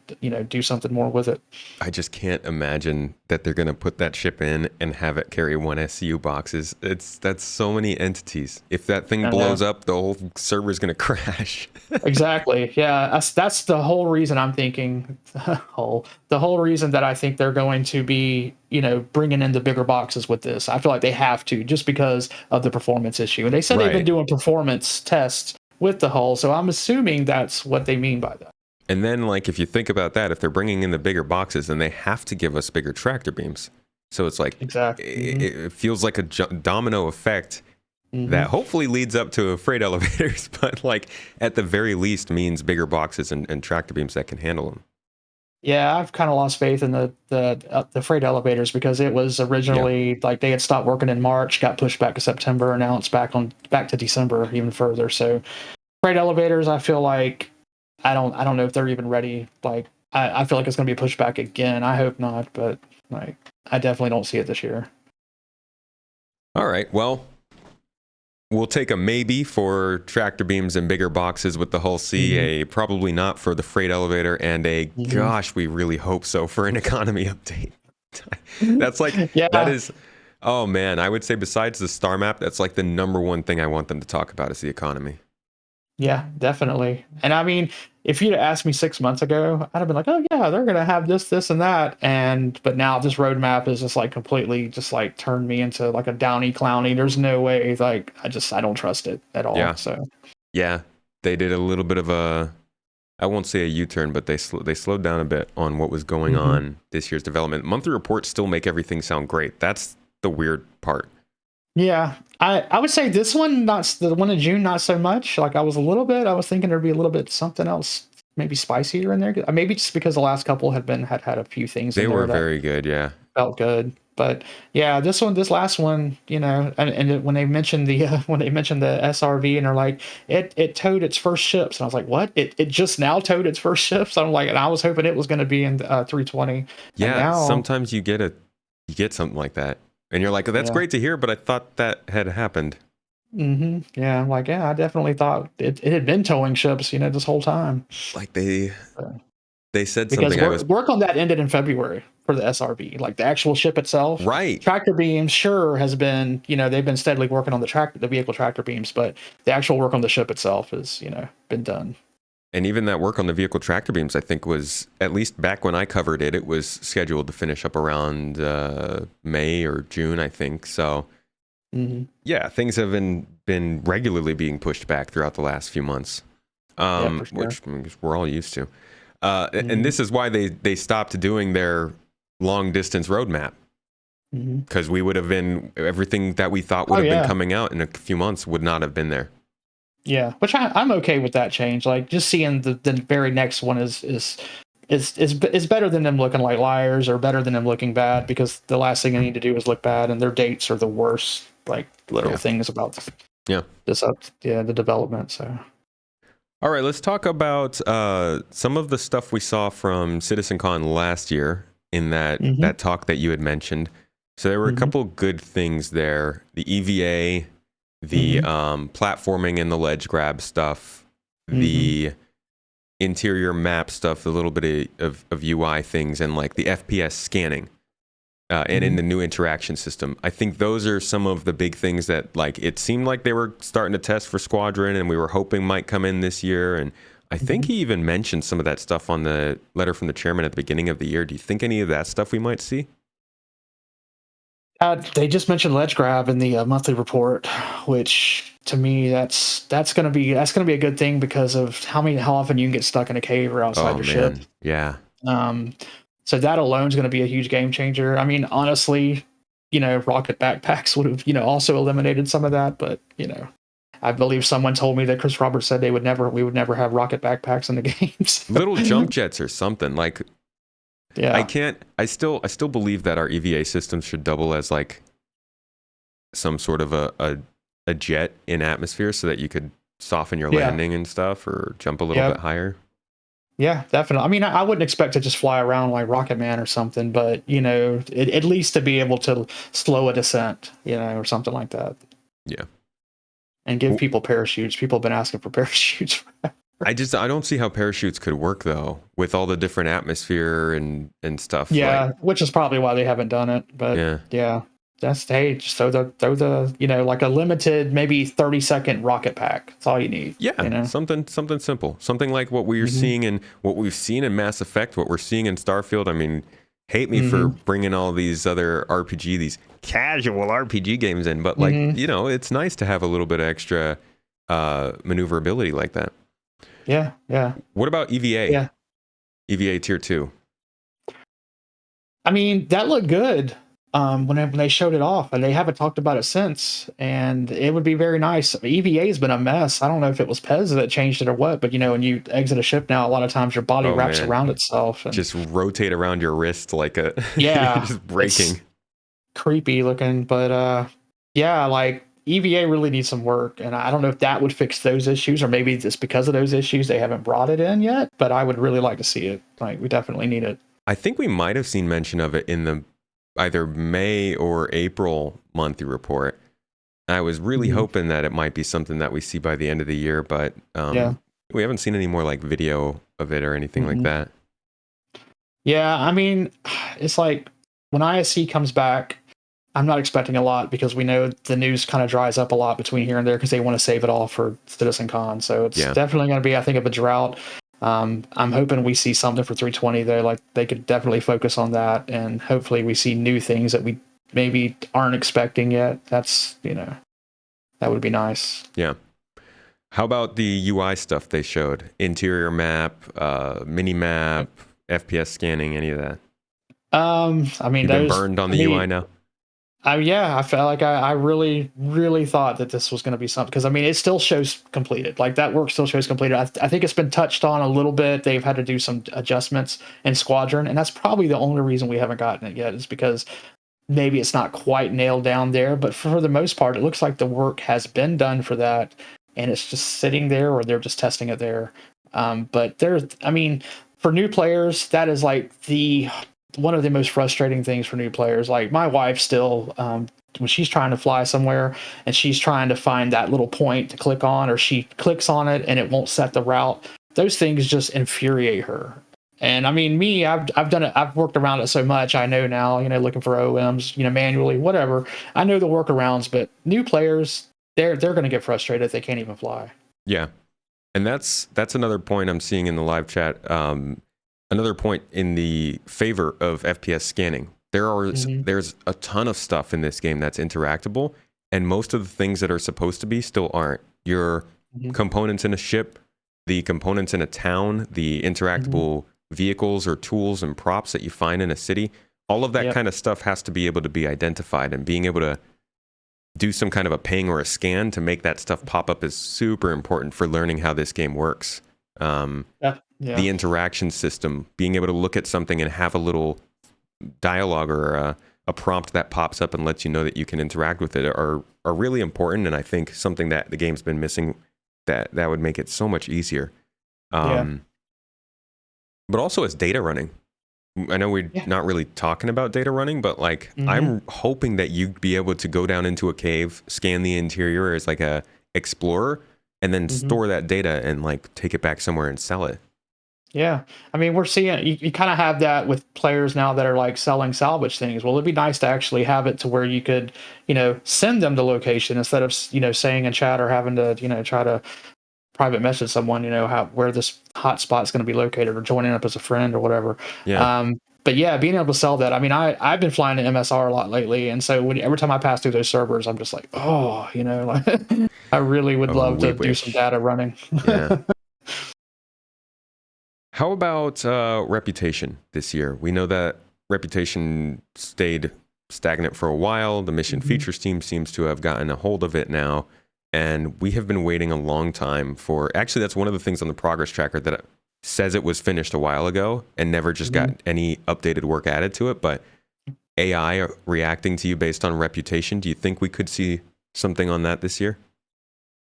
do something more with it. I just can't imagine that they're gonna put that ship in and have it carry one SCU boxes. That's so many entities. If that thing I know. blows up, the whole server's gonna crash. Exactly. Yeah, that's the whole reason I'm thinking. The whole reason that I think they're going to be, bringing in the bigger boxes with this. I feel like they have to, just because of the performance issue. And they said they've been Right. doing performance tests with the hull, so I'm assuming that's what they mean by that. And then, like, if you think about that, if they're bringing in the bigger boxes, then they have to give us bigger tractor beams. So it's like Exactly. it feels like a domino effect Hmm. that hopefully leads up to freight elevators, but like at the very least means bigger boxes and tractor beams that can handle them. Yeah, I've kind of lost faith in the freight elevators, because it was Yeah. originally like they had stopped working in March, got pushed back to September, and now it's back to December even further. So freight elevators, I feel like I don't know if they're even ready. Like, I feel like it's going to be pushed back again. I hope not, but like, I definitely don't see it this year. All right. Well, we'll take a maybe for tractor beams and bigger boxes with the Hull C, Hmm. a probably not for the freight elevator, and a Hmm. gosh, we really hope so for an economy update. That's like, that Yeah, is, oh man, I would say besides the star map, that's like the number one thing I want them to talk about is the economy. yeah, definitely. And I mean, if you'd asked me 6 months ago, I'd have been like, "Oh yeah, they're gonna have this, and that." And but now this roadmap is just like completely just like turned me into like a downy clowny. There's no way. Like, I don't trust it at all. Yeah. So Yeah. they did a little bit of a, I won't say a U-turn, but they slowed down a bit on what was going on this year's development. Monthly reports still make everything sound great. That's the weird part. Yeah, I would say this one, not the one in June, not so much. Like I was thinking there'd be a little bit something else, maybe spicier in there. Maybe just because the last couple had had a few things They in there were that very good, yeah. felt good. But yeah, this last one, when they mentioned the SRV and they're like, it towed its first ships, and I was like, what? It just now towed its first ships? I'm like, and I was hoping it was going to be in 320, and Yeah, now sometimes you get something like that, and you're like, oh, that's yeah. great to hear, but I thought that had happened. Yeah, I'm like, yeah, I definitely thought it had been towing ships, this whole time. Like they said Because something I was work on that ended in February for the SRV, like the actual ship itself. right. Tractor beams, sure, has been, they've been steadily working on the vehicle tractor beams, but the actual work on the ship itself is, been done. And even that work on the vehicle tractor beams, I think was, at least back when I covered it, it was scheduled to finish up around May or June, I think. So yeah, things have been regularly being pushed back throughout the last few months, Yeah, for sure. which we're all used to. And this is why they stopped doing their long distance roadmap, because we would have been, everything that we thought would have been coming out in a few months would not have been there. Yeah, which I'm okay with that change. Like just seeing the very next one is better than them looking like liars, or better than them looking bad, because the last thing they need to do is look bad, and their dates are the worst, like little things about the development. So all right, let's talk about some of the stuff we saw from CitizenCon last year in that talk that you had mentioned. So there were a couple good things there: the EVA, the platforming and the ledge grab stuff, the interior map stuff, a little bit of UI things, and like the FPS scanning, and in the new interaction system. I think those are some of the big things that, like, it seemed like they were starting to test for Squadron, and we were hoping might come in this year. And I think he even mentioned some of that stuff on the letter from the chairman at the beginning of the year. Do you think any of that stuff we might see? They just mentioned ledge grab in the monthly report, which to me that's gonna be a good thing, because of how often you can get stuck in a cave or outside your ship. Yeah. So that alone is going to be a huge game changer. I mean, honestly, rocket backpacks would have, also eliminated some of that. But, I believe someone told me that Chris Roberts said we would never have rocket backpacks in the games. Little jump jets or something. Like, yeah, I still believe that our EVA systems should double as like some sort of a jet in atmosphere, so that you could soften your landing and stuff, or jump a little bit higher. Yeah, definitely. I mean, I wouldn't expect to just fly around like Rocket Man or something, but at least to be able to slow a descent, or something like that. Yeah, and give people parachutes. People have been asking for parachutes. I don't see how parachutes could work though, with all the different atmosphere and stuff. Yeah, which is probably why they haven't done it. But yeah. Just throw the like a limited, maybe 30-second rocket pack. That's all you need. Yeah, something simple, something like what we're seeing and what we've seen in Mass Effect, what we're seeing in Starfield. I mean, hate me for bringing all these other these casual RPG games in, but like it's nice to have a little bit of extra maneuverability like that. Yeah. What about EVA? Yeah, EVA Tier 2. I mean, that looked good. When they showed it off, and they haven't talked about it since, and it would be very nice. EVA has been a mess. I don't know if it was PEZ that changed it or what, but when you exit a ship now, a lot of times your body wraps around itself and just rotate around your wrist like a just breaking. Creepy looking, but like EVA really needs some work, and I don't know if that would fix those issues, or maybe just because of those issues they haven't brought it in yet. But I would really like to see it. Like, we definitely need it. I think we might have seen mention of it in the either May or April monthly report. I was really hoping that it might be something that we see by the end of the year, but we haven't seen any more like video of it or anything like that. Yeah, I mean, it's like when ISC comes back, I'm not expecting a lot, because we know the news kind of dries up a lot between here and there, because they want to save it all for CitizenCon. So it's definitely going to be, I think, a drought. I'm hoping we see something for 320 though. Like, they could definitely focus on that, and hopefully we see new things that we maybe aren't expecting yet. That's that would be nice. Yeah. How about the UI stuff they showed? Interior map, mini map, FPS scanning, any of that? I mean, You've been those burned on to the UI me, now? yeah, I felt like I really, really thought that this was going to be something because I mean, it still shows completed. Like that work still shows completed. I think it's been touched on a little bit. They've had to do some adjustments in Squadron, and that's probably the only reason we haven't gotten it yet is because maybe it's not quite nailed down there. But for the most part, it looks like the work has been done for that, and it's just sitting there, or they're just testing it there. But there's, I mean, for new players, that is like the one of the most frustrating things for new players. Like my wife still, when she's trying to fly somewhere and she's trying to find that little point to click on, or she clicks on it and it won't set the route. Those things just infuriate her. And I mean, me, I've done it. I've worked around it so much. I know now, looking for OMs, manually, whatever. I know the workarounds, but new players, they're going to get frustrated if they can't even fly. Yeah. And that's another point I'm seeing in the live chat. Another point in the favor of FPS scanning. There's a ton of stuff in this game that's interactable, and most of the things that are supposed to be still aren't. Your components in a ship, the components in a town, the interactable vehicles or tools and props that you find in a city, all of that kind of stuff has to be able to be identified, and being able to do some kind of a ping or a scan to make that stuff pop up is super important for learning how this game works. The interaction system, being able to look at something and have a little dialogue or a prompt that pops up and lets you know that you can interact with it are really important, and I think something that the game's been missing that would make it so much easier. But also as data running. I know we're not really talking about data running, but like I'm hoping that you'd be able to go down into a cave, scan the interior as like a explorer, and then store that data and like take it back somewhere and sell it. Yeah. I mean, we're seeing you kind of have that with players now that are like selling salvage things. Well, it'd be nice to actually have it to where you could, send them the location instead of, saying in chat or having to, try to private message someone, where this hot spot is going to be located, or joining up as a friend or whatever. Yeah. But yeah, being able to sell that. I mean, I've been flying to MSR a lot lately, and so every time I pass through those servers, I'm just like, oh, like I really would love we to do some wish. data running. Yeah. How about Reputation this year? We know that Reputation stayed stagnant for a while. The mission features team seems to have gotten a hold of it now. And we have been waiting a long time for... Actually, that's one of the things on the progress tracker that says it was finished a while ago and never just got any updated work added to it. But AI reacting to you based on Reputation, do you think we could see something on that this year?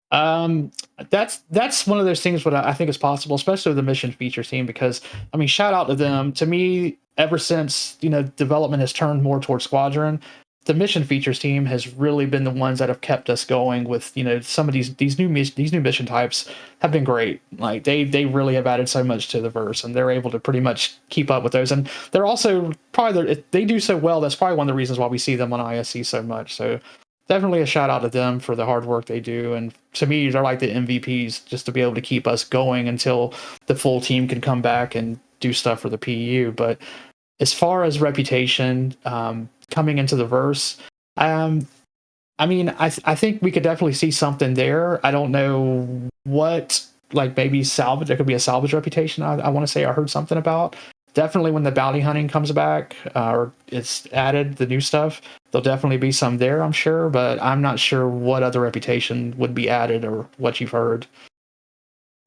That's one of those things what I think is possible, especially with the mission features team, because I mean, shout out to them. To me, ever since development has turned more towards Squadron, the mission features team has really been the ones that have kept us going with some of these new mission types have been great. Like they really have added so much to the verse, and they're able to pretty much keep up with those. And they're also probably they do so well. That's probably one of the reasons why we see them on ISC so much. So definitely a shout out to them for the hard work they do. And to me, they're like the MVPs just to be able to keep us going until the full team can come back and do stuff for the PU. But as far as Reputation coming into the verse, I mean, I think we could definitely see something there. I don't know what, like maybe salvage. There could be a salvage Reputation. I want to say I heard something about. Definitely when the bounty hunting comes back or it's added, the new stuff, there'll definitely be some there, I'm sure. But I'm not sure what other Reputation would be added or what you've heard.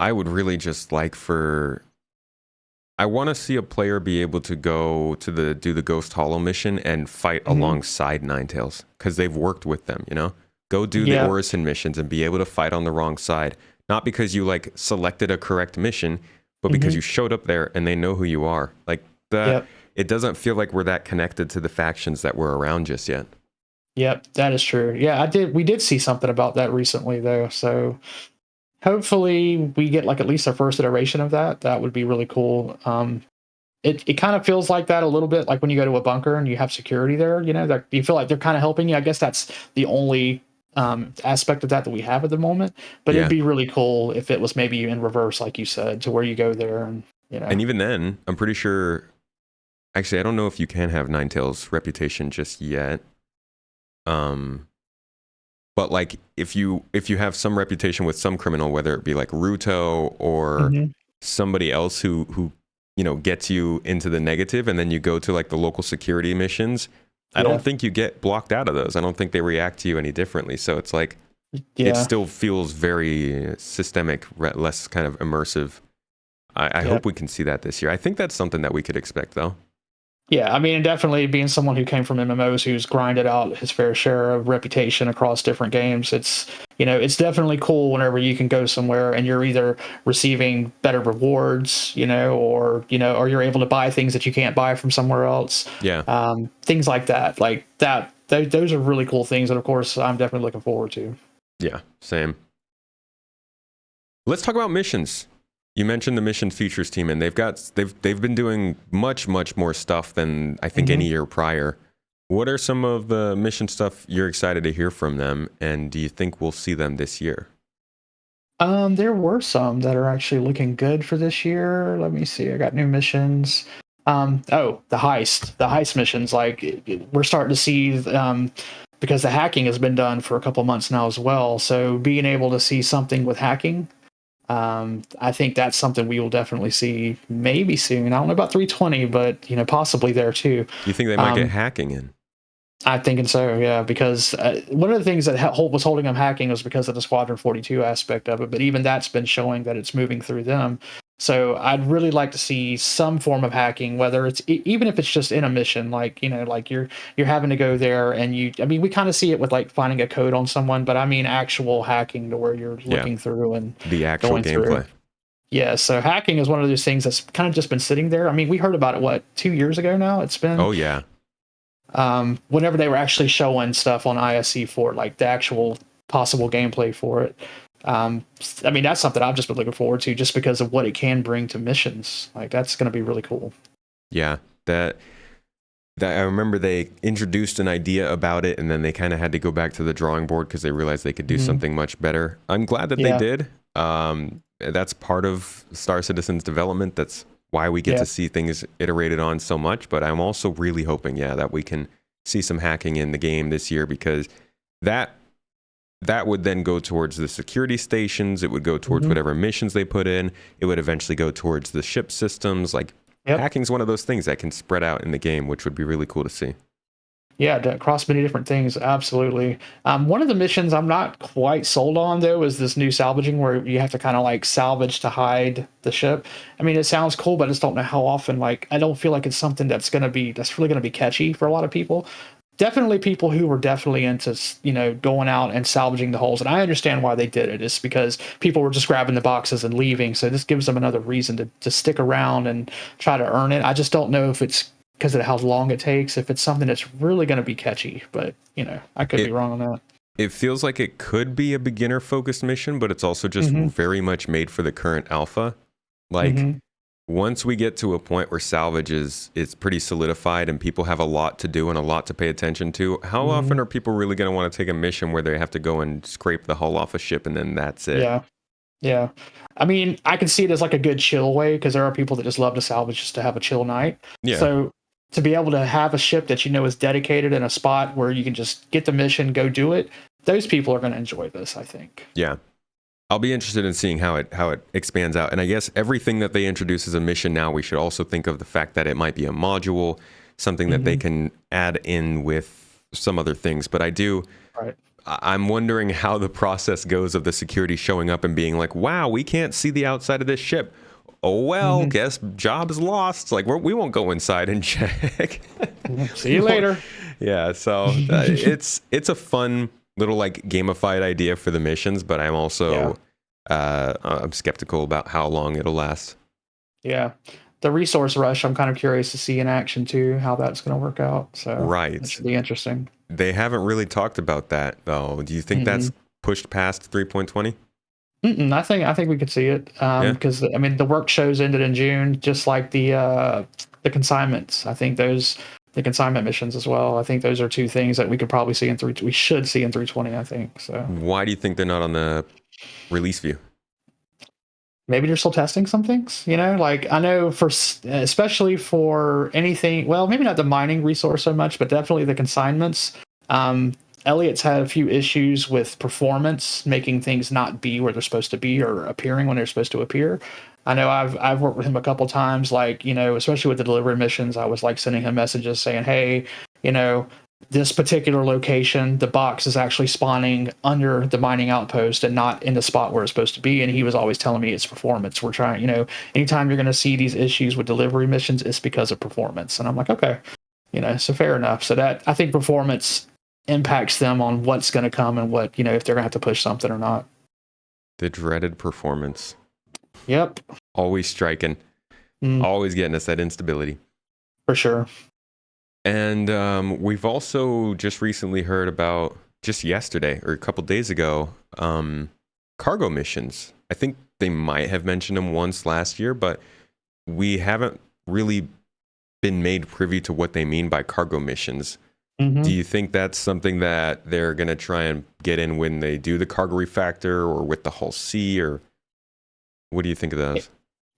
I would really just like I want to see a player be able to go to do the Ghost Hollow mission and fight alongside Ninetales, because they've worked with them, Go do the Orison missions and be able to fight on the wrong side. Not because you like selected a correct mission, but because you showed up there and they know who you are. Like that, it doesn't feel like we're that connected to the factions that were around just yet. Yep, that is true. Yeah, we did see something about that recently though. So hopefully we get like at least a first iteration of that. That would be really cool. It kind of feels like that a little bit, like when you go to a bunker and you have security there, that you feel like they're kind of helping you. I guess that's the only aspect of that we have at the moment. But it'd be really cool if it was maybe in reverse, like you said, to where you go there and And even then, I'm pretty sure. Actually, I don't know if you can have Ninetales Reputation just yet. But But like if you have some reputation with some criminal, whether it be like Ruto or Hmm. somebody else who gets you into the negative, and then you go to like the local security missions, I Yeah. don't think you get blocked out of those. I don't think they react to you any differently. So it's like it Yeah. still feels very systemic, less kind of immersive. I Yeah. hope we can see that this year. I think that's something that we could expect, though. Yeah, I mean, and definitely being someone who came from MMOs, who's grinded out his fair share of reputation across different games, it's definitely cool whenever you can go somewhere and you're either receiving better rewards, or you're able to buy things that you can't buy from somewhere else. Yeah. Things like that, those are really cool things that, of course, I'm definitely looking forward to. Yeah, same. Let's talk about missions. You mentioned the mission features team, and they've been doing much more stuff than I think any year prior. What are some of the mission stuff you're excited to hear from them, and do you think we'll see them this year? There were some that are actually looking good for this year. Let me see. I got new missions. The heist missions. We're starting to see, because the hacking has been done for a couple months now as well. So being able to see something with hacking, I think that's something we will definitely see maybe soon. I don't know about 320, but possibly there too. You think they might get hacking in? I'm thinking so, yeah, because one of the things that was holding them hacking was because of the Squadron 42 aspect of it, but even that's been showing that it's moving through them. So I'd really like to see some form of hacking, whether it's even if it's just in a mission, like you're having to go there and I mean, we kind of see it with like finding a code on someone, but I mean actual hacking to where you're Yeah, looking through and the actual going through. gameplay. Yeah, so hacking is one of those things that's kind of just been sitting there. I mean, we heard about it, what, 2 years ago now? It's been Oh yeah, whenever they were actually showing stuff on ISC for it, like the actual possible gameplay for it. I mean, that's something I've just been looking forward to just because of what it can bring to missions. Like, that's going to be really cool. yeah. That I remember they introduced an idea about it, and then they kind of had to go back to the drawing board because they realized they could do something much better. I'm glad that they did. That's part of Star Citizen's development. That's why we get to see things iterated on so much. But I'm also really hoping, that we can see some hacking in the game this year, because that would then go towards the security stations. It would go towards whatever missions they put in. It would eventually go towards the ship systems. Like, hacking's one of those things that can spread out in the game, which would be really cool to see. Yeah, across many different things, absolutely. One of the missions I'm not quite sold on, though, is this new salvaging where you have to kind of like salvage to hide the ship. I mean, it sounds cool, but I just don't know how often. Like, I don't feel like it's something that's really going to be catchy for a lot of people. Definitely people who were definitely into, going out and salvaging the hulls. And I understand why they did it. It's because people were just grabbing the boxes and leaving. So this gives them another reason to stick around and try to earn it. I just don't know if it's because of how long it takes, if it's something that's really going to be catchy. But, I could be wrong on that. It feels like it could be a beginner focused mission, but it's also just very much made for the current alpha. Like, once we get to a point where salvage it's pretty solidified and people have a lot to do and a lot to pay attention to, how often are people really going to want to take a mission where they have to go and scrape the hull off a ship and then that's it? Yeah. I mean, I can see it as like a good chill way, because there are people that just love to salvage just to have a chill night. Yeah. So to be able to have a ship that is dedicated in a spot where you can just get the mission, go do it, those people are going to enjoy this, I think. Yeah. I'll be interested in seeing how it expands out. And I guess everything that they introduce as a mission now, we should also think of the fact that it might be a module, something that they can add in with some other things. But I'm wondering how the process goes of the security showing up and being like, wow, we can't see the outside of this ship. Oh, well, guess job is lost. Like, we won't go inside and check. See you later. Yeah, so it's a fun little like gamified idea for the missions, but I'm also I'm skeptical about how long it'll last. Yeah. The resource rush, I'm kind of curious to see in action too, how that's going to work out. So it should be interesting. They haven't really talked about that though. Do you think that's pushed past 3.20? I think we could see it because I mean the work shows ended in June, just like the consignments. I think the consignment missions as well. I think those are two things that we could probably see we should see in 320. I think so. Why do you think they're not on the release view? Maybe they're still testing some things. Like I know especially for anything. Well, maybe not the mining resource so much, but definitely the consignments. Elliot's had a few issues with performance, making things not be where they're supposed to be or appearing when they're supposed to appear. I know I've worked with him a couple times, like, especially with the delivery missions. I was like sending him messages saying, hey, you know, this particular location, the box is actually spawning under the mining outpost and not in the spot where it's supposed to be. And he was always telling me it's performance. We're trying, anytime you're going to see these issues with delivery missions, it's because of performance. And I'm like, okay, so fair enough. So that, I think performance impacts them on what's going to come and what, if they're going to have to push something or not. The dreaded performance. Yep. Always striking. Always getting us that instability. For sure. And we've also just recently heard about, just yesterday or a couple days ago, cargo missions. I think they might have mentioned them once last year, but we haven't really been made privy to what they mean by cargo missions. Mm-hmm. Do you think that's something that they're going to try and get in when they do the cargo refactor or with the Hull C, or what do you think of those?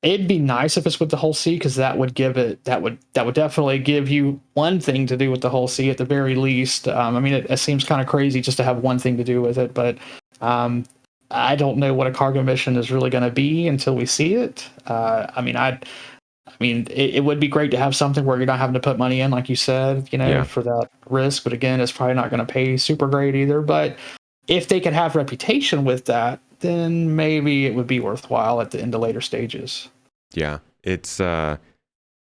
It'd be nice if it's with the Hull C, because that would give it, that would definitely give you one thing to do with the Hull C at the very least. I mean, it seems kind of crazy just to have one thing to do with it, but I don't know what a cargo mission is really going to be until we see it. It would be great to have something where you're not having to put money in, like you said, for that risk. But again, it's probably not going to pay super great either. But if they could have reputation with that, then maybe it would be worthwhile in the later stages. Yeah, it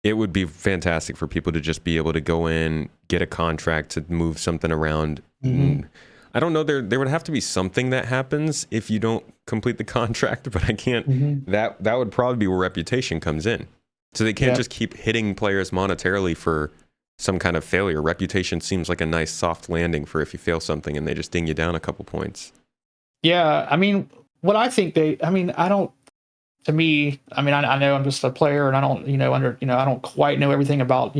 would be fantastic for people to just be able to go in, get a contract to move something around. Mm-hmm. I don't know. There would have to be something that happens if you don't complete the contract, but I can't. Mm-hmm. That would probably be where reputation comes in. So they can't just keep hitting players monetarily for some kind of failure. Reputation seems like a nice soft landing for if you fail something and they just ding you down a couple points. Yeah, I mean, what I think I don't. To me, I know I'm just a player and I don't, I don't quite know everything about,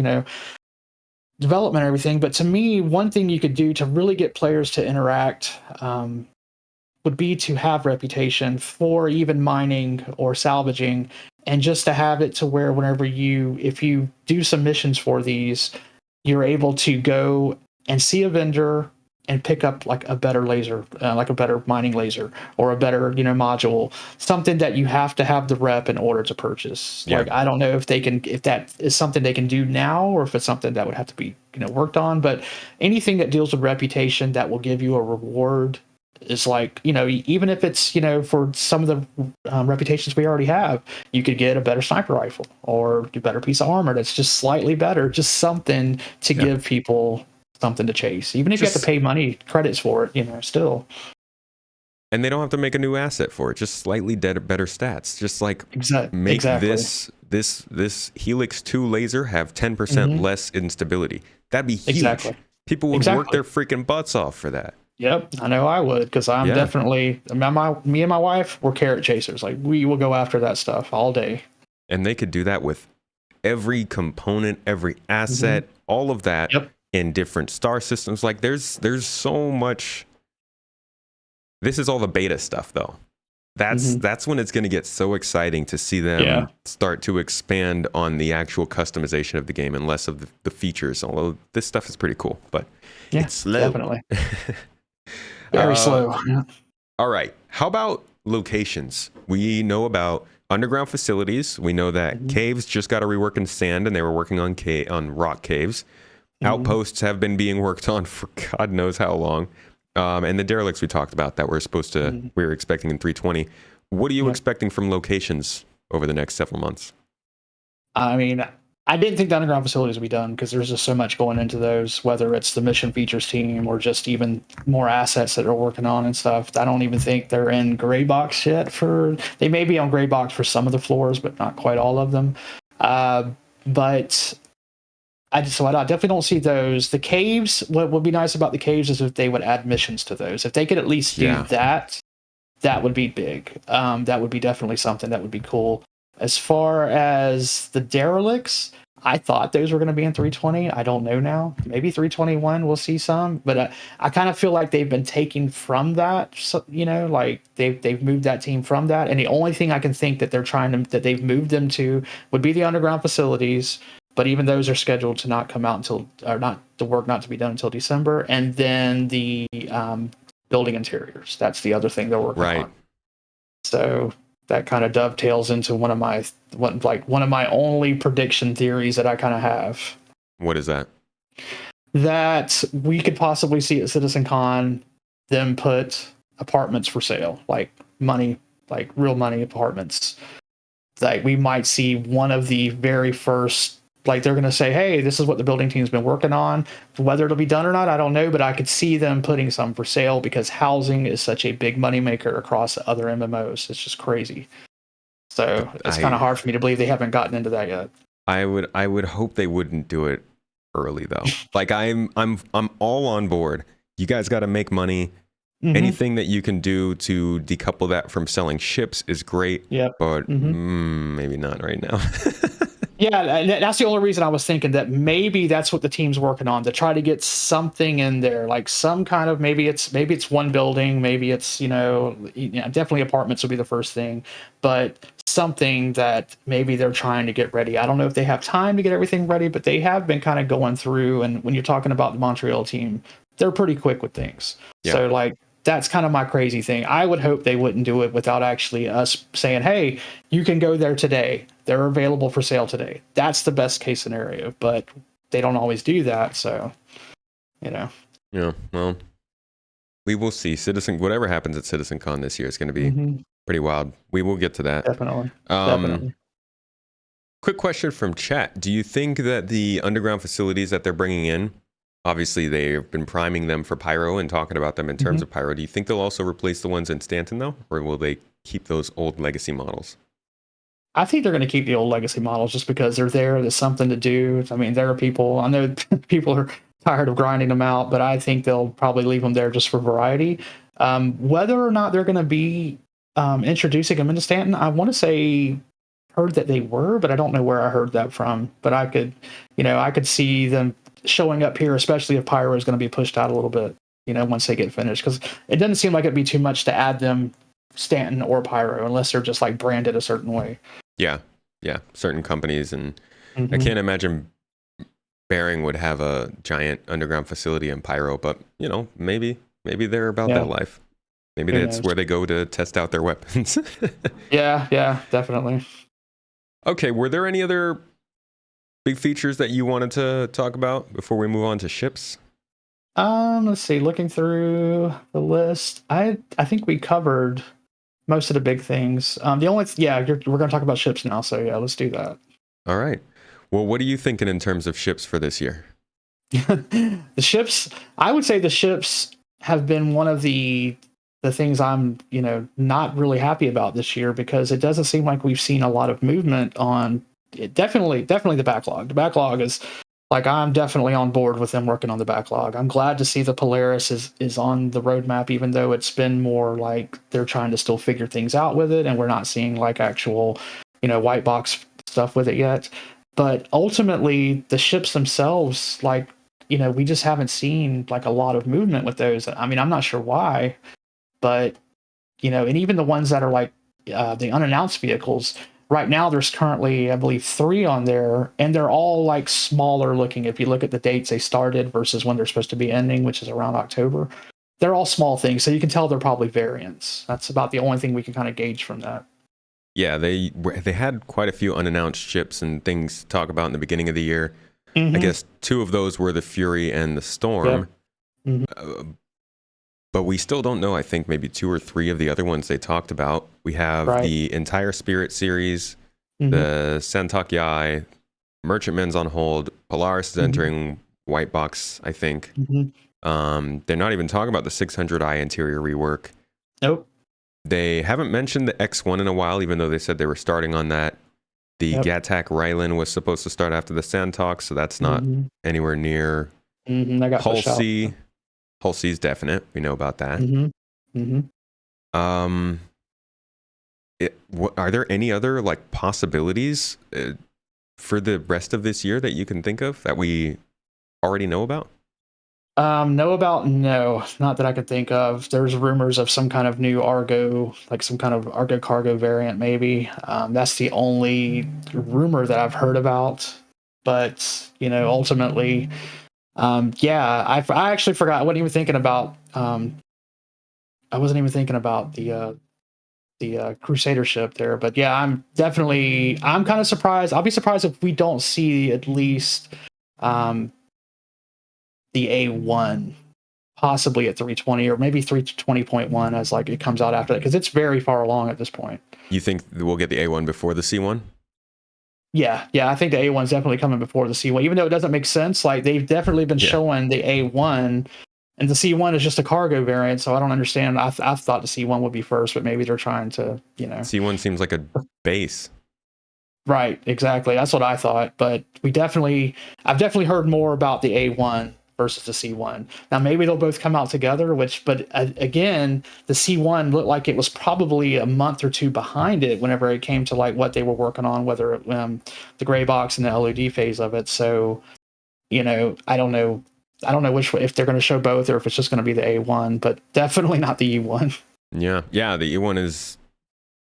development and everything. But to me, one thing you could do to really get players to interact would be to have reputation for even mining or salvaging, and just to have it to where if you do some missions for these, you're able to go and see a vendor and pick up like a better laser, like a better mining laser or a better, module, something that you have to have the rep in order to purchase. Yeah. Like, I don't know if that is something they can do now, or if it's something that would have to be, worked on, but anything that deals with reputation that will give you a reward is like, even if it's, for some of the reputations we already have, you could get a better sniper rifle or a better piece of armor that's just slightly better, just something to give people something to chase, even if you have to pay money credits for it, still. And they don't have to make a new asset for it, just slightly better stats. Just like make this Helix 2 laser have 10% less instability. That'd be huge. Exactly. People would work their freaking butts off for that. Yep, I know I would, because I'm definitely, me and my wife, we're carrot chasers. Like, we will go after that stuff all day. And they could do that with every component, every asset, all of that in different star systems. Like, there's so much. This is all the beta stuff, though. That's when it's going to get so exciting to see them start to expand on the actual customization of the game and less of the features. Although this stuff is pretty cool, but it's slow. Definitely. Very slow. All right. How about locations? We know about underground facilities. We know that caves just got a rework in sand, and they were working on rock caves. Outposts have been being worked on for God knows how long. And the derelicts we talked about that we were expecting in 320. What are you expecting from locations over the next several months? I mean, I didn't think the underground facilities would be done, because there's just so much going into those, whether it's the mission features team or just even more assets that they're working on and stuff. I don't even think they're in gray box yet. They may be on gray box for some of the floors, but not quite all of them. But I definitely don't see those. The caves, what would be nice about the caves is if they would add missions to those. If they could at least do that, that would be big. That would be definitely something that would be cool. As far as the derelicts, I thought those were going to be in 320. I don't know now. Maybe 321 we'll see some, but I kind of feel like they've been taking from that. So, like they've moved that team from that, and the only thing I can think that they've moved them to would be the underground facilities, but even those are scheduled to not come out until, or not the work not to be done until December. And then the building interiors. That's the other thing they're working Right. on. So that kind of dovetails into one of my only prediction theories that I kind of have, What is that? that we could possibly see at CitizenCon them put apartments for sale, like money, like real money apartments. Like we might see one of the very first, like they're going to say, hey, this is what the building team's been working on. Whether it'll be done or not, I don't know, but I could see them putting some for sale because housing is such a big moneymaker across other MMOs. It's just crazy. So it's kind of hard for me to believe they haven't gotten into that yet. I would hope they wouldn't do it early though. Like I'm all on board. You guys got to make money. Mm-hmm. Anything that you can do to decouple that from selling ships is great. Yep. But maybe not right now. Yeah, that's the only reason I was thinking that maybe that's what the team's working on, to try to get something in there, like some kind of, maybe it's one building, maybe it's definitely apartments would be the first thing, but something that maybe they're trying to get ready. I don't know if they have time to get everything ready, but they have been kind of going through. And when you're talking about the Montreal team, they're pretty quick with things. Yeah. So like, that's kind of my crazy thing. I would hope they wouldn't do it without actually us saying, hey, you can go there today. They're available for sale today. That's the best case scenario, but they don't always do that. So, Yeah, well, we will see. Whatever happens at CitizenCon this year is going to be pretty wild. We will get to that. Definitely. Quick question from chat. Do you think that the underground facilities that they're bringing in, obviously they've been priming them for Pyro and talking about them in terms of Pyro, do you think they'll also replace the ones in Stanton though? Or will they keep those old legacy models? I think they're going to keep the old legacy models just because they're there. There's something to do. I mean, there are people, I know people are tired of grinding them out, but I think they'll probably leave them there just for variety. Whether or not they're going to be introducing them into Stanton, I want to say heard that they were, but I don't know where I heard that from. But I could see them showing up here, especially if Pyro is going to be pushed out a little bit, once they get finished, because it doesn't seem like it'd be too much to add them Stanton or Pyro unless they're just like branded a certain way. Yeah, certain companies, and I can't imagine Bering would have a giant underground facility in Pyro, but maybe they're about that life. Maybe that's where they go to test out their weapons. Yeah, definitely. Okay, were there any other big features that you wanted to talk about before we move on to ships? Let's see. Looking through the list, I think we covered most of the big things. We're going to talk about ships now. So yeah, let's do that. All right. Well, what are you thinking in terms of ships for this year? The ships, I would say the ships have been one of the things I'm, not really happy about this year, because it doesn't seem like we've seen a lot of movement on it. Definitely the backlog. The backlog is like, I'm definitely on board with them working on the backlog. I'm glad to see the Polaris is on the roadmap, even though it's been more like they're trying to still figure things out with it, and we're not seeing like actual, white box stuff with it yet. But ultimately, the ships themselves, like, we just haven't seen like a lot of movement with those. I mean, I'm not sure why, but and even the ones that are like the unannounced vehicles. Right now, there's currently, I believe, 3 on there, and they're all like smaller looking. If you look at the dates they started versus when they're supposed to be ending, which is around October, they're all small things. So you can tell they're probably variants. That's about the only thing we can kind of gauge from that. Yeah, they had quite a few unannounced ships and things to talk about in the beginning of the year. I guess 2 of those were the Fury and the Storm. Yep. But we still don't know, I think, maybe 2 or 3 of the other ones they talked about. We have the entire Spirit series, the Santok Yai, Merchantman's on hold, Polaris is entering white box, I think. They're not even talking about the 600i interior rework. Nope. They haven't mentioned the X1 in a while, even though they said they were starting on that. The Gatak Rylan was supposed to start after the Santok, so that's not anywhere near. Hull C. Hull C is definite. We know about that. Are there any other like possibilities for the rest of this year that you can think of that we already know about? No, not that I could think of. There's rumors of some kind of new Argo, like some kind of Argo cargo variant, maybe. That's the only rumor that I've heard about. but ultimately, yeah, I actually forgot. I wasn't even thinking about the Crusader ship there, but yeah, I'm kind of surprised. I'll be surprised if we don't see at least um, the A1 possibly at 320 or maybe 320.1 as like it comes out after that, because it's very far along at this point. You think we'll get the A1 before the C1? Yeah, I think the A1's definitely coming before the C1, even though it doesn't make sense. Like they've definitely been showing the A1, and the C1 is just a cargo variant, so I don't understand. I thought the C1 would be first, but maybe they're trying to, C1 seems like a base. Right, exactly. That's what I thought. But I've definitely heard more about the A1 versus the C1. Now maybe they'll both come out together, but again, the C1 looked like it was probably a month or two behind it whenever it came to like what they were working on, whether the gray box and the LED phase of it. So, I don't know. I don't know if they're going to show both or if it's just going to be the A1, but definitely not the E1. Yeah, the E1 is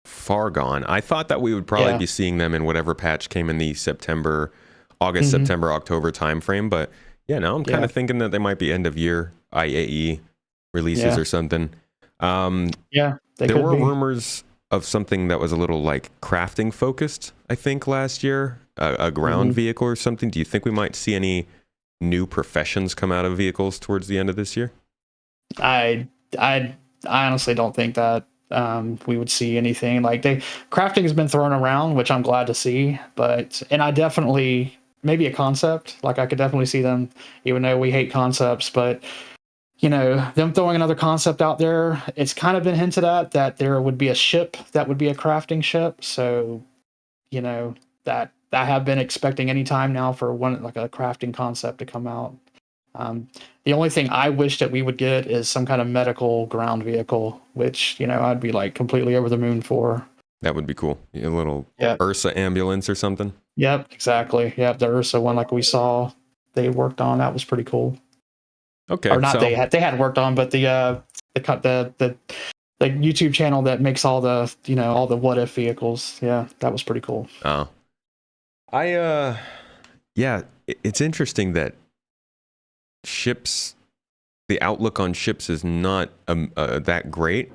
far gone. I thought that we would probably be seeing them in whatever patch came in the August, September, October timeframe. But yeah, now I'm kind of thinking that they might be end of year IAE releases or something. There were rumors of something that was a little like crafting focused, I think, last year, a ground vehicle or something. Do you think we might see any new professions come out of vehicles towards the end of this year? I honestly don't think that we would see anything like crafting has been thrown around, which I'm glad to see. And I definitely, maybe a concept, like I could definitely see them, even though we hate concepts, but them throwing another concept out there. It's kind of been hinted at that there would be a ship that would be a crafting ship. So, that I have been expecting any time now for one, like a crafting concept to come out. The only thing I wish that we would get is some kind of medical ground vehicle, which, I'd be like completely over the moon for. That would be cool. A little Yep. Ursa ambulance or something. Yep, exactly. Yep, the Ursa one, like we saw they worked on, that was pretty cool. Okay. Or not, they had worked on, but the YouTube channel that makes all the all the what if vehicles. Yeah, that was pretty cool. Oh, it's interesting that ships, the outlook on ships is not that great.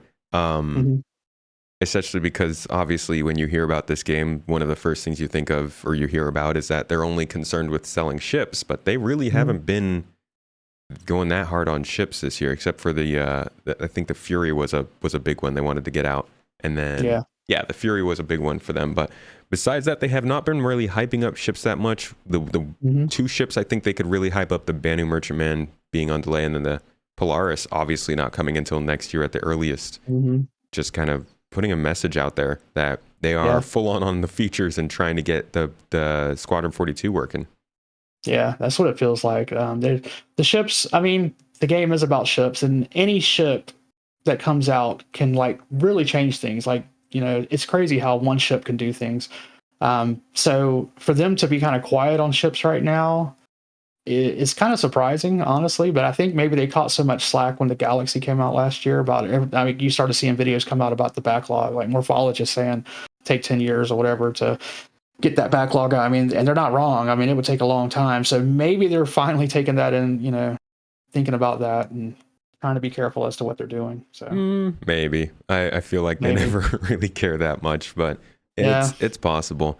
Especially because obviously when you hear about this game, one of the first things you think of or you hear about is that they're only concerned with selling ships, but they really haven't been going that hard on ships this year, except for I think the Fury was a big one they wanted to get out. And then the Fury was a big one for them. But besides that, they have not been really hyping up ships that much. The two ships I think they could really hype up, the Banu Merchantman being on delay, and then the Polaris obviously not coming until next year at the earliest. Just kind of putting a message out there that they are full on the features and trying to get the Squadron 42 working. Yeah, that's what it feels like. The ships, I mean, the game is about ships, and any ship that comes out can like really change things. Like, it's crazy how one ship can do things. So for them to be kind of quiet on ships right now is kind of surprising, honestly. But I think maybe they caught so much slack when the Galaxy came out last year about it. I mean, you started seeing videos come out about the backlog, like morphologists saying take 10 years or whatever to get that backlog out. I mean, and they're not wrong. I mean, it would take a long time. So maybe they're finally taking that in, thinking about that and trying to be careful as to what they're doing. So maybe I feel like they never really care that much, but it's possible.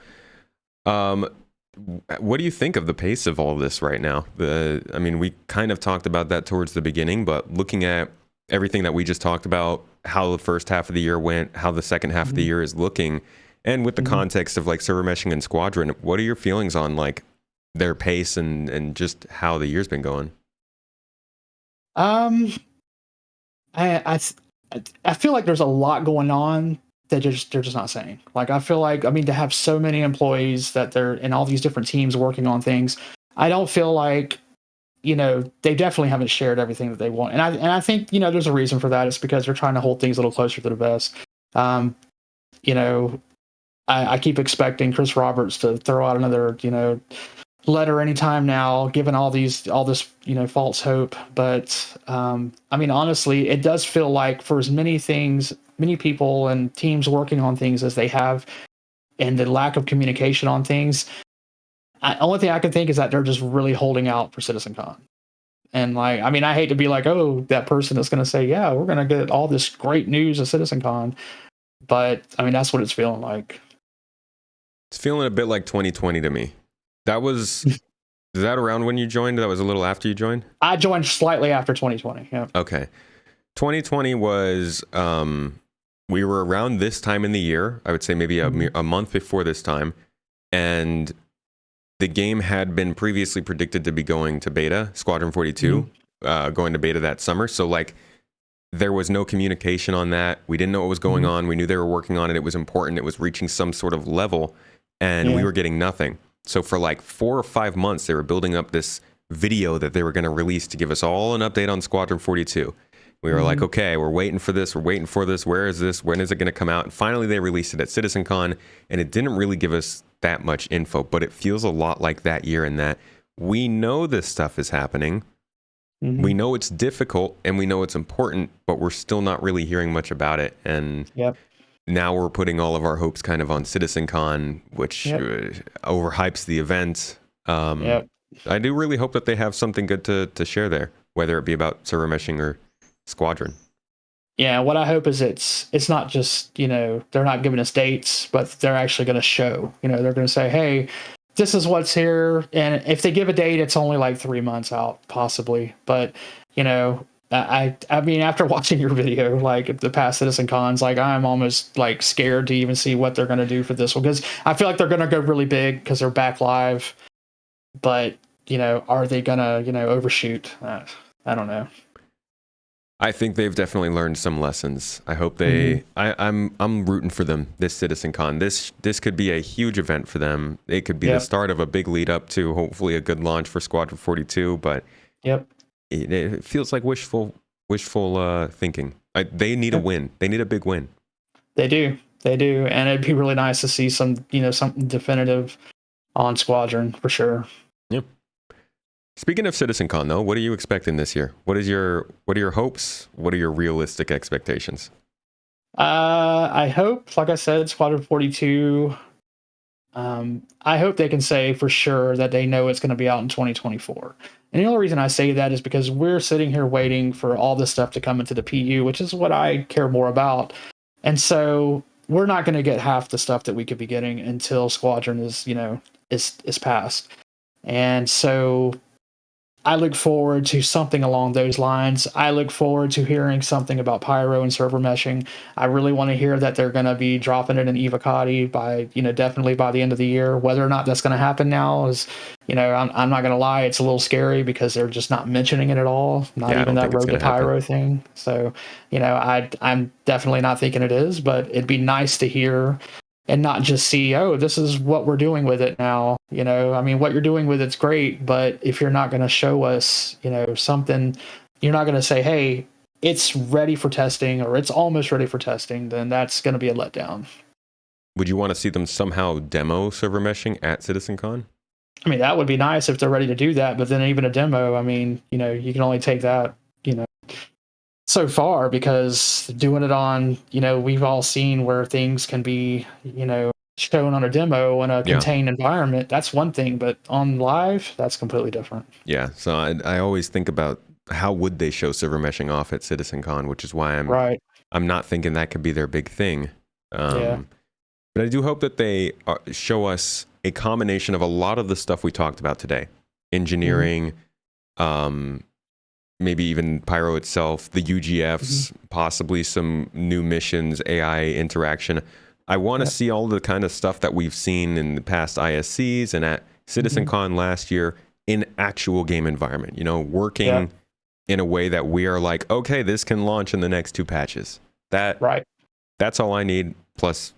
What do you think of the pace of all this right now? I mean, we kind of talked about that towards the beginning, but looking at everything that we just talked about, how the first half of the year went, how the second half of the year is looking, and with the context of like server meshing and Squadron, what are your feelings on like their pace and just how the year's been going? I feel like there's a lot going on that they're just not saying. Like, I feel like, I mean, to have so many employees that they're in all these different teams working on things, I don't feel like, they definitely haven't shared everything that they want. And I think, there's a reason for that. It's because they're trying to hold things a little closer to the vest. I keep expecting Chris Roberts to throw out another, letter anytime now, given all this, false hope. But I mean, honestly, it does feel like for as many people and teams working on things as they have, and the lack of communication on things, Only thing I can think is that they're just really holding out for CitizenCon. And like, I mean, I hate to be like, oh, that person is going to say, yeah, we're going to get all this great news at CitizenCon. But I mean, that's what it's feeling like. It's feeling a bit like 2020 to me. That was, is that around when you joined? That was a little after you joined? I joined slightly after 2020. Yeah. Okay. 2020 was, we were around this time in the year. I would say maybe a month before this time. And the game had been previously predicted to be going to beta, Squadron 42, going to beta that summer. So like there was no communication on that. We didn't know what was going on. We knew they were working on it. It was important. It was reaching some sort of level, and we were getting nothing. So for like 4 or 5 months, they were building up this video that they were going to release to give us all an update on Squadron 42. We were like, okay, we're waiting for this. We're waiting for this. Where is this? When is it going to come out? And finally, they released it at CitizenCon, and it didn't really give us that much info, but it feels a lot like that year in that we know this stuff is happening. We know it's difficult and we know it's important, but we're still not really hearing much about it. And now we're putting all of our hopes kind of on CitizenCon, which overhypes the event. I do really hope that they have something good to share there, whether it be about server meshing or Squadron. Yeah, what I hope is it's not just, they're not giving us dates, but they're actually going to show, they're going to say, hey, this is what's here. And if they give a date, it's only like 3 months out, possibly. But, I mean, after watching your video, like the past CitizenCons, like I'm almost like scared to even see what they're going to do for this one. Because I feel like they're going to go really big because they're back live. But, are they going to, overshoot? I don't know. I think they've definitely learned some lessons. I hope they. I'm rooting for them this CitizenCon. This could be a huge event for them. It could be the start of a big lead up to hopefully a good launch for Squadron 42. But it feels like wishful thinking. They need a win. They need a big win. They do, and it'd be really nice to see some something definitive on Squadron for sure. Yep. Speaking of CitizenCon, though, what are you expecting this year? What are your hopes? What are your realistic expectations? I hope, like I said, Squadron 42. I hope they can say for sure that they know it's going to be out in 2024. And the only reason I say that is because we're sitting here waiting for all this stuff to come into the PU, which is what I care more about. And so we're not going to get half the stuff that we could be getting until Squadron is passed. And so I look forward to something along those lines. I look forward to hearing something about Pyro and server meshing. I really want to hear that they're going to be dropping it in Evocati by, definitely by the end of the year. Whether or not that's going to happen now is, I'm not going to lie, it's a little scary because they're just not mentioning it at all. Not even that Road to Pyro thing. So, I'm definitely not thinking it is, but it'd be nice to hear and not just see, oh, this is what we're doing with it now. I mean, what you're doing with it's great, but if you're not going to show us, something, you're not going to say, hey, it's ready for testing or it's almost ready for testing, then that's going to be a letdown. Would you want to see them somehow demo server meshing at CitizenCon? I mean, that would be nice if they're ready to do that, but then even a demo, I mean, you can only take that, so far, because doing it on, we've all seen where things can be, shown on a demo in a contained environment. That's one thing, but on live, that's completely different. Yeah. So I always think about how would they show server meshing off at CitizenCon, which is why I'm not thinking that could be their big thing. But I do hope that they show us a combination of a lot of the stuff we talked about today, engineering, maybe even Pyro itself, the UGFs, possibly some new missions, AI interaction. I want to see all the kind of stuff that we've seen in the past ISCs and at CitizenCon last year in actual game environment, working in a way that we are like, okay, this can launch in the next 2 patches. That's all I need. Plus,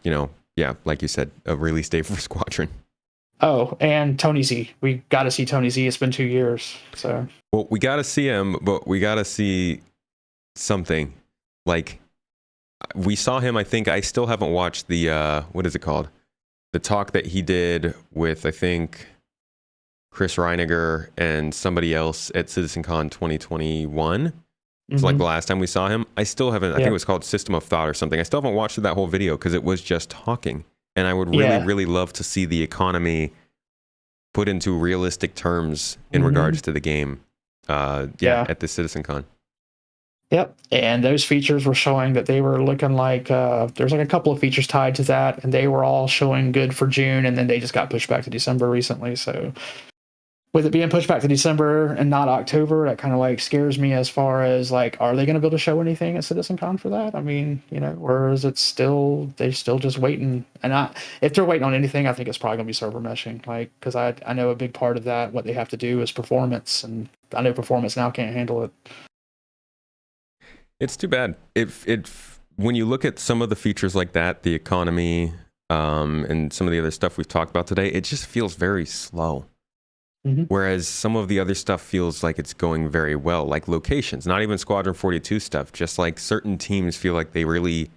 like you said, a release date for Squadron. Oh, and Tony Z. We got to see Tony Z. It's been 2 years. So. Well, we got to see him, but we got to see something. Like, we saw him, I think. I still haven't watched the, what is it called? The talk that he did with, I think, Chris Reiniger and somebody else at CitizenCon 2021. It's like the last time we saw him. I still haven't, I think it was called System of Thought or something. I still haven't watched that whole video because it was just talking. And I would really, really love to see the economy put into realistic terms in regards to the game. Yeah. At the CitizenCon. Yep. And those features were showing that they were looking like there's like a couple of features tied to that, and they were all showing good for June, and then they just got pushed back to December recently. So with it being pushed back to December and not October, that kind of like scares me as far as like, are they going to be able to show anything at CitizenCon for that? I mean, or is it still, they're still just waiting? And if they're waiting on anything, I think it's probably going to be server meshing. Like, because I know a big part of that, what they have to do is performance, and I know performance now can't handle it. It's too bad. When you look at some of the features like that, the economy, and some of the other stuff we've talked about today, it just feels very slow. Whereas some of the other stuff feels like it's going very well, like locations, not even Squadron 42 stuff, just like certain teams feel like they really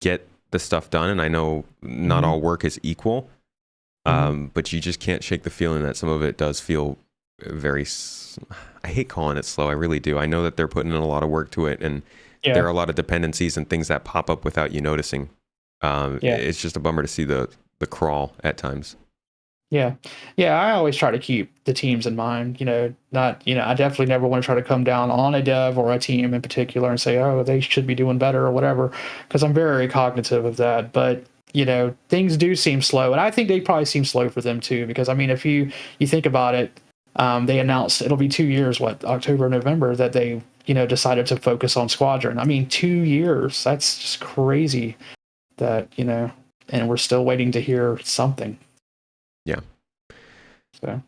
get the stuff done. And I know not all work is equal, but you just can't shake the feeling that some of it does feel very, I hate calling it slow. I really do. I know that they're putting in a lot of work to it, and there are a lot of dependencies and things that pop up without you noticing. It's just a bummer to see the crawl at times. Yeah, I always try to keep the teams in mind. I definitely never want to try to come down on a dev or a team in particular and say, oh, they should be doing better or whatever, because I'm very cognitive of that. But things do seem slow, and I think they probably seem slow for them too. Because I mean, if you think about it, they announced it'll be 2 years, October, November, that they decided to focus on Squadron. I mean, 2 years. That's just crazy. That and we're still waiting to hear something. Yeah. So.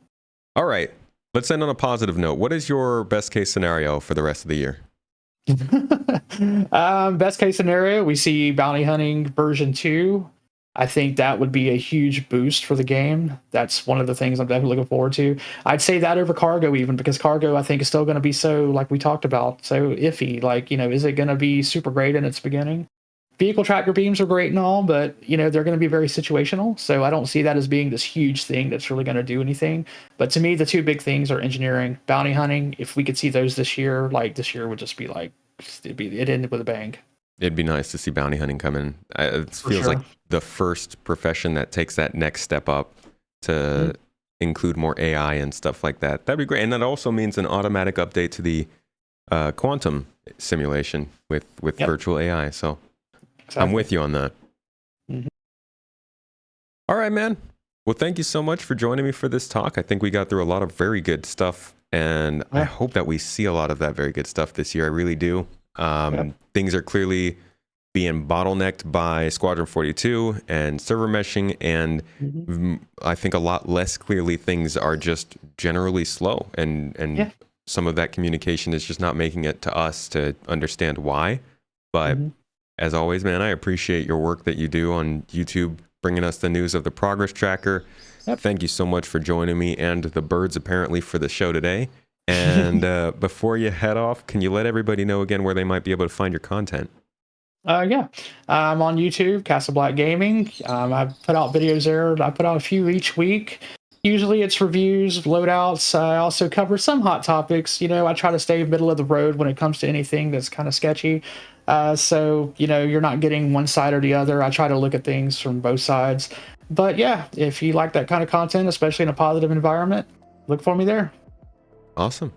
All right. Let's end on a positive note. What is your best case scenario for the rest of the year? Best case scenario, we see Bounty Hunting version 2. I think that would be a huge boost for the game. That's one of the things I'm definitely looking forward to. I'd say that over Cargo, even, because Cargo, I think, is still going to be so, like we talked about, so iffy. Like, is it going to be super great in its beginning? Vehicle tracker beams are great and all, but they're going to be very situational. So I don't see that as being this huge thing that's really going to do anything. But to me, the two big things are engineering, bounty hunting. If we could see those this year, like this year would just be like it ended with a bang. It'd be nice to see bounty hunting come in. It feels like the first profession that takes that next step up to include more AI and stuff like that. That'd be great. And that also means an automatic update to the quantum simulation with virtual AI. So. Exactly. I'm with you on that. All right, man. Well, thank you so much for joining me for this talk. I think we got through a lot of very good stuff, and I hope that we see a lot of that very good stuff this year. I really do. Things are clearly being bottlenecked by Squadron 42 and server meshing, and I think a lot less clearly things are just generally slow, and some of that communication is just not making it to us to understand why. But as always, man, I appreciate your work that you do on YouTube, bringing us the news of the progress tracker. Thank you so much for joining me and the birds, apparently, for the show today. And before you head off, can you let everybody know again where they might be able to find your content? I'm on YouTube, CasaBlack Gaming. I put out videos there. I put out a few each week. Usually it's reviews, loadouts. I also cover some hot topics. I try to stay middle of the road when it comes to anything that's kind of sketchy. So, you're not getting one side or the other. I try to look at things from both sides. But yeah, if you like that kind of content, especially in a positive environment, look for me there. Awesome.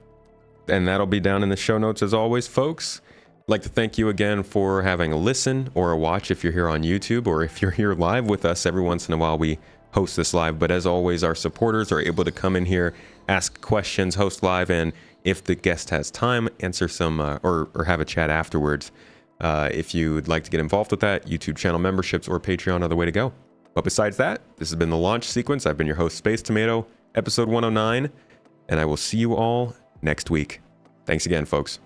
And that'll be down in the show notes as always, folks. I'd like to thank you again for having a listen or a watch if you're here on YouTube, or if you're here live with us. Every once in a while we host this live, but as always, our supporters are able to come in here, ask questions, host live, and if the guest has time, answer some or have a chat afterwards. If you would like to get involved with that, YouTube channel memberships or Patreon are the way to go. But besides that, this has been The Launch Sequence. I've been your host, Space Tomato, episode 109, and I will see you all next week. Thanks again, folks.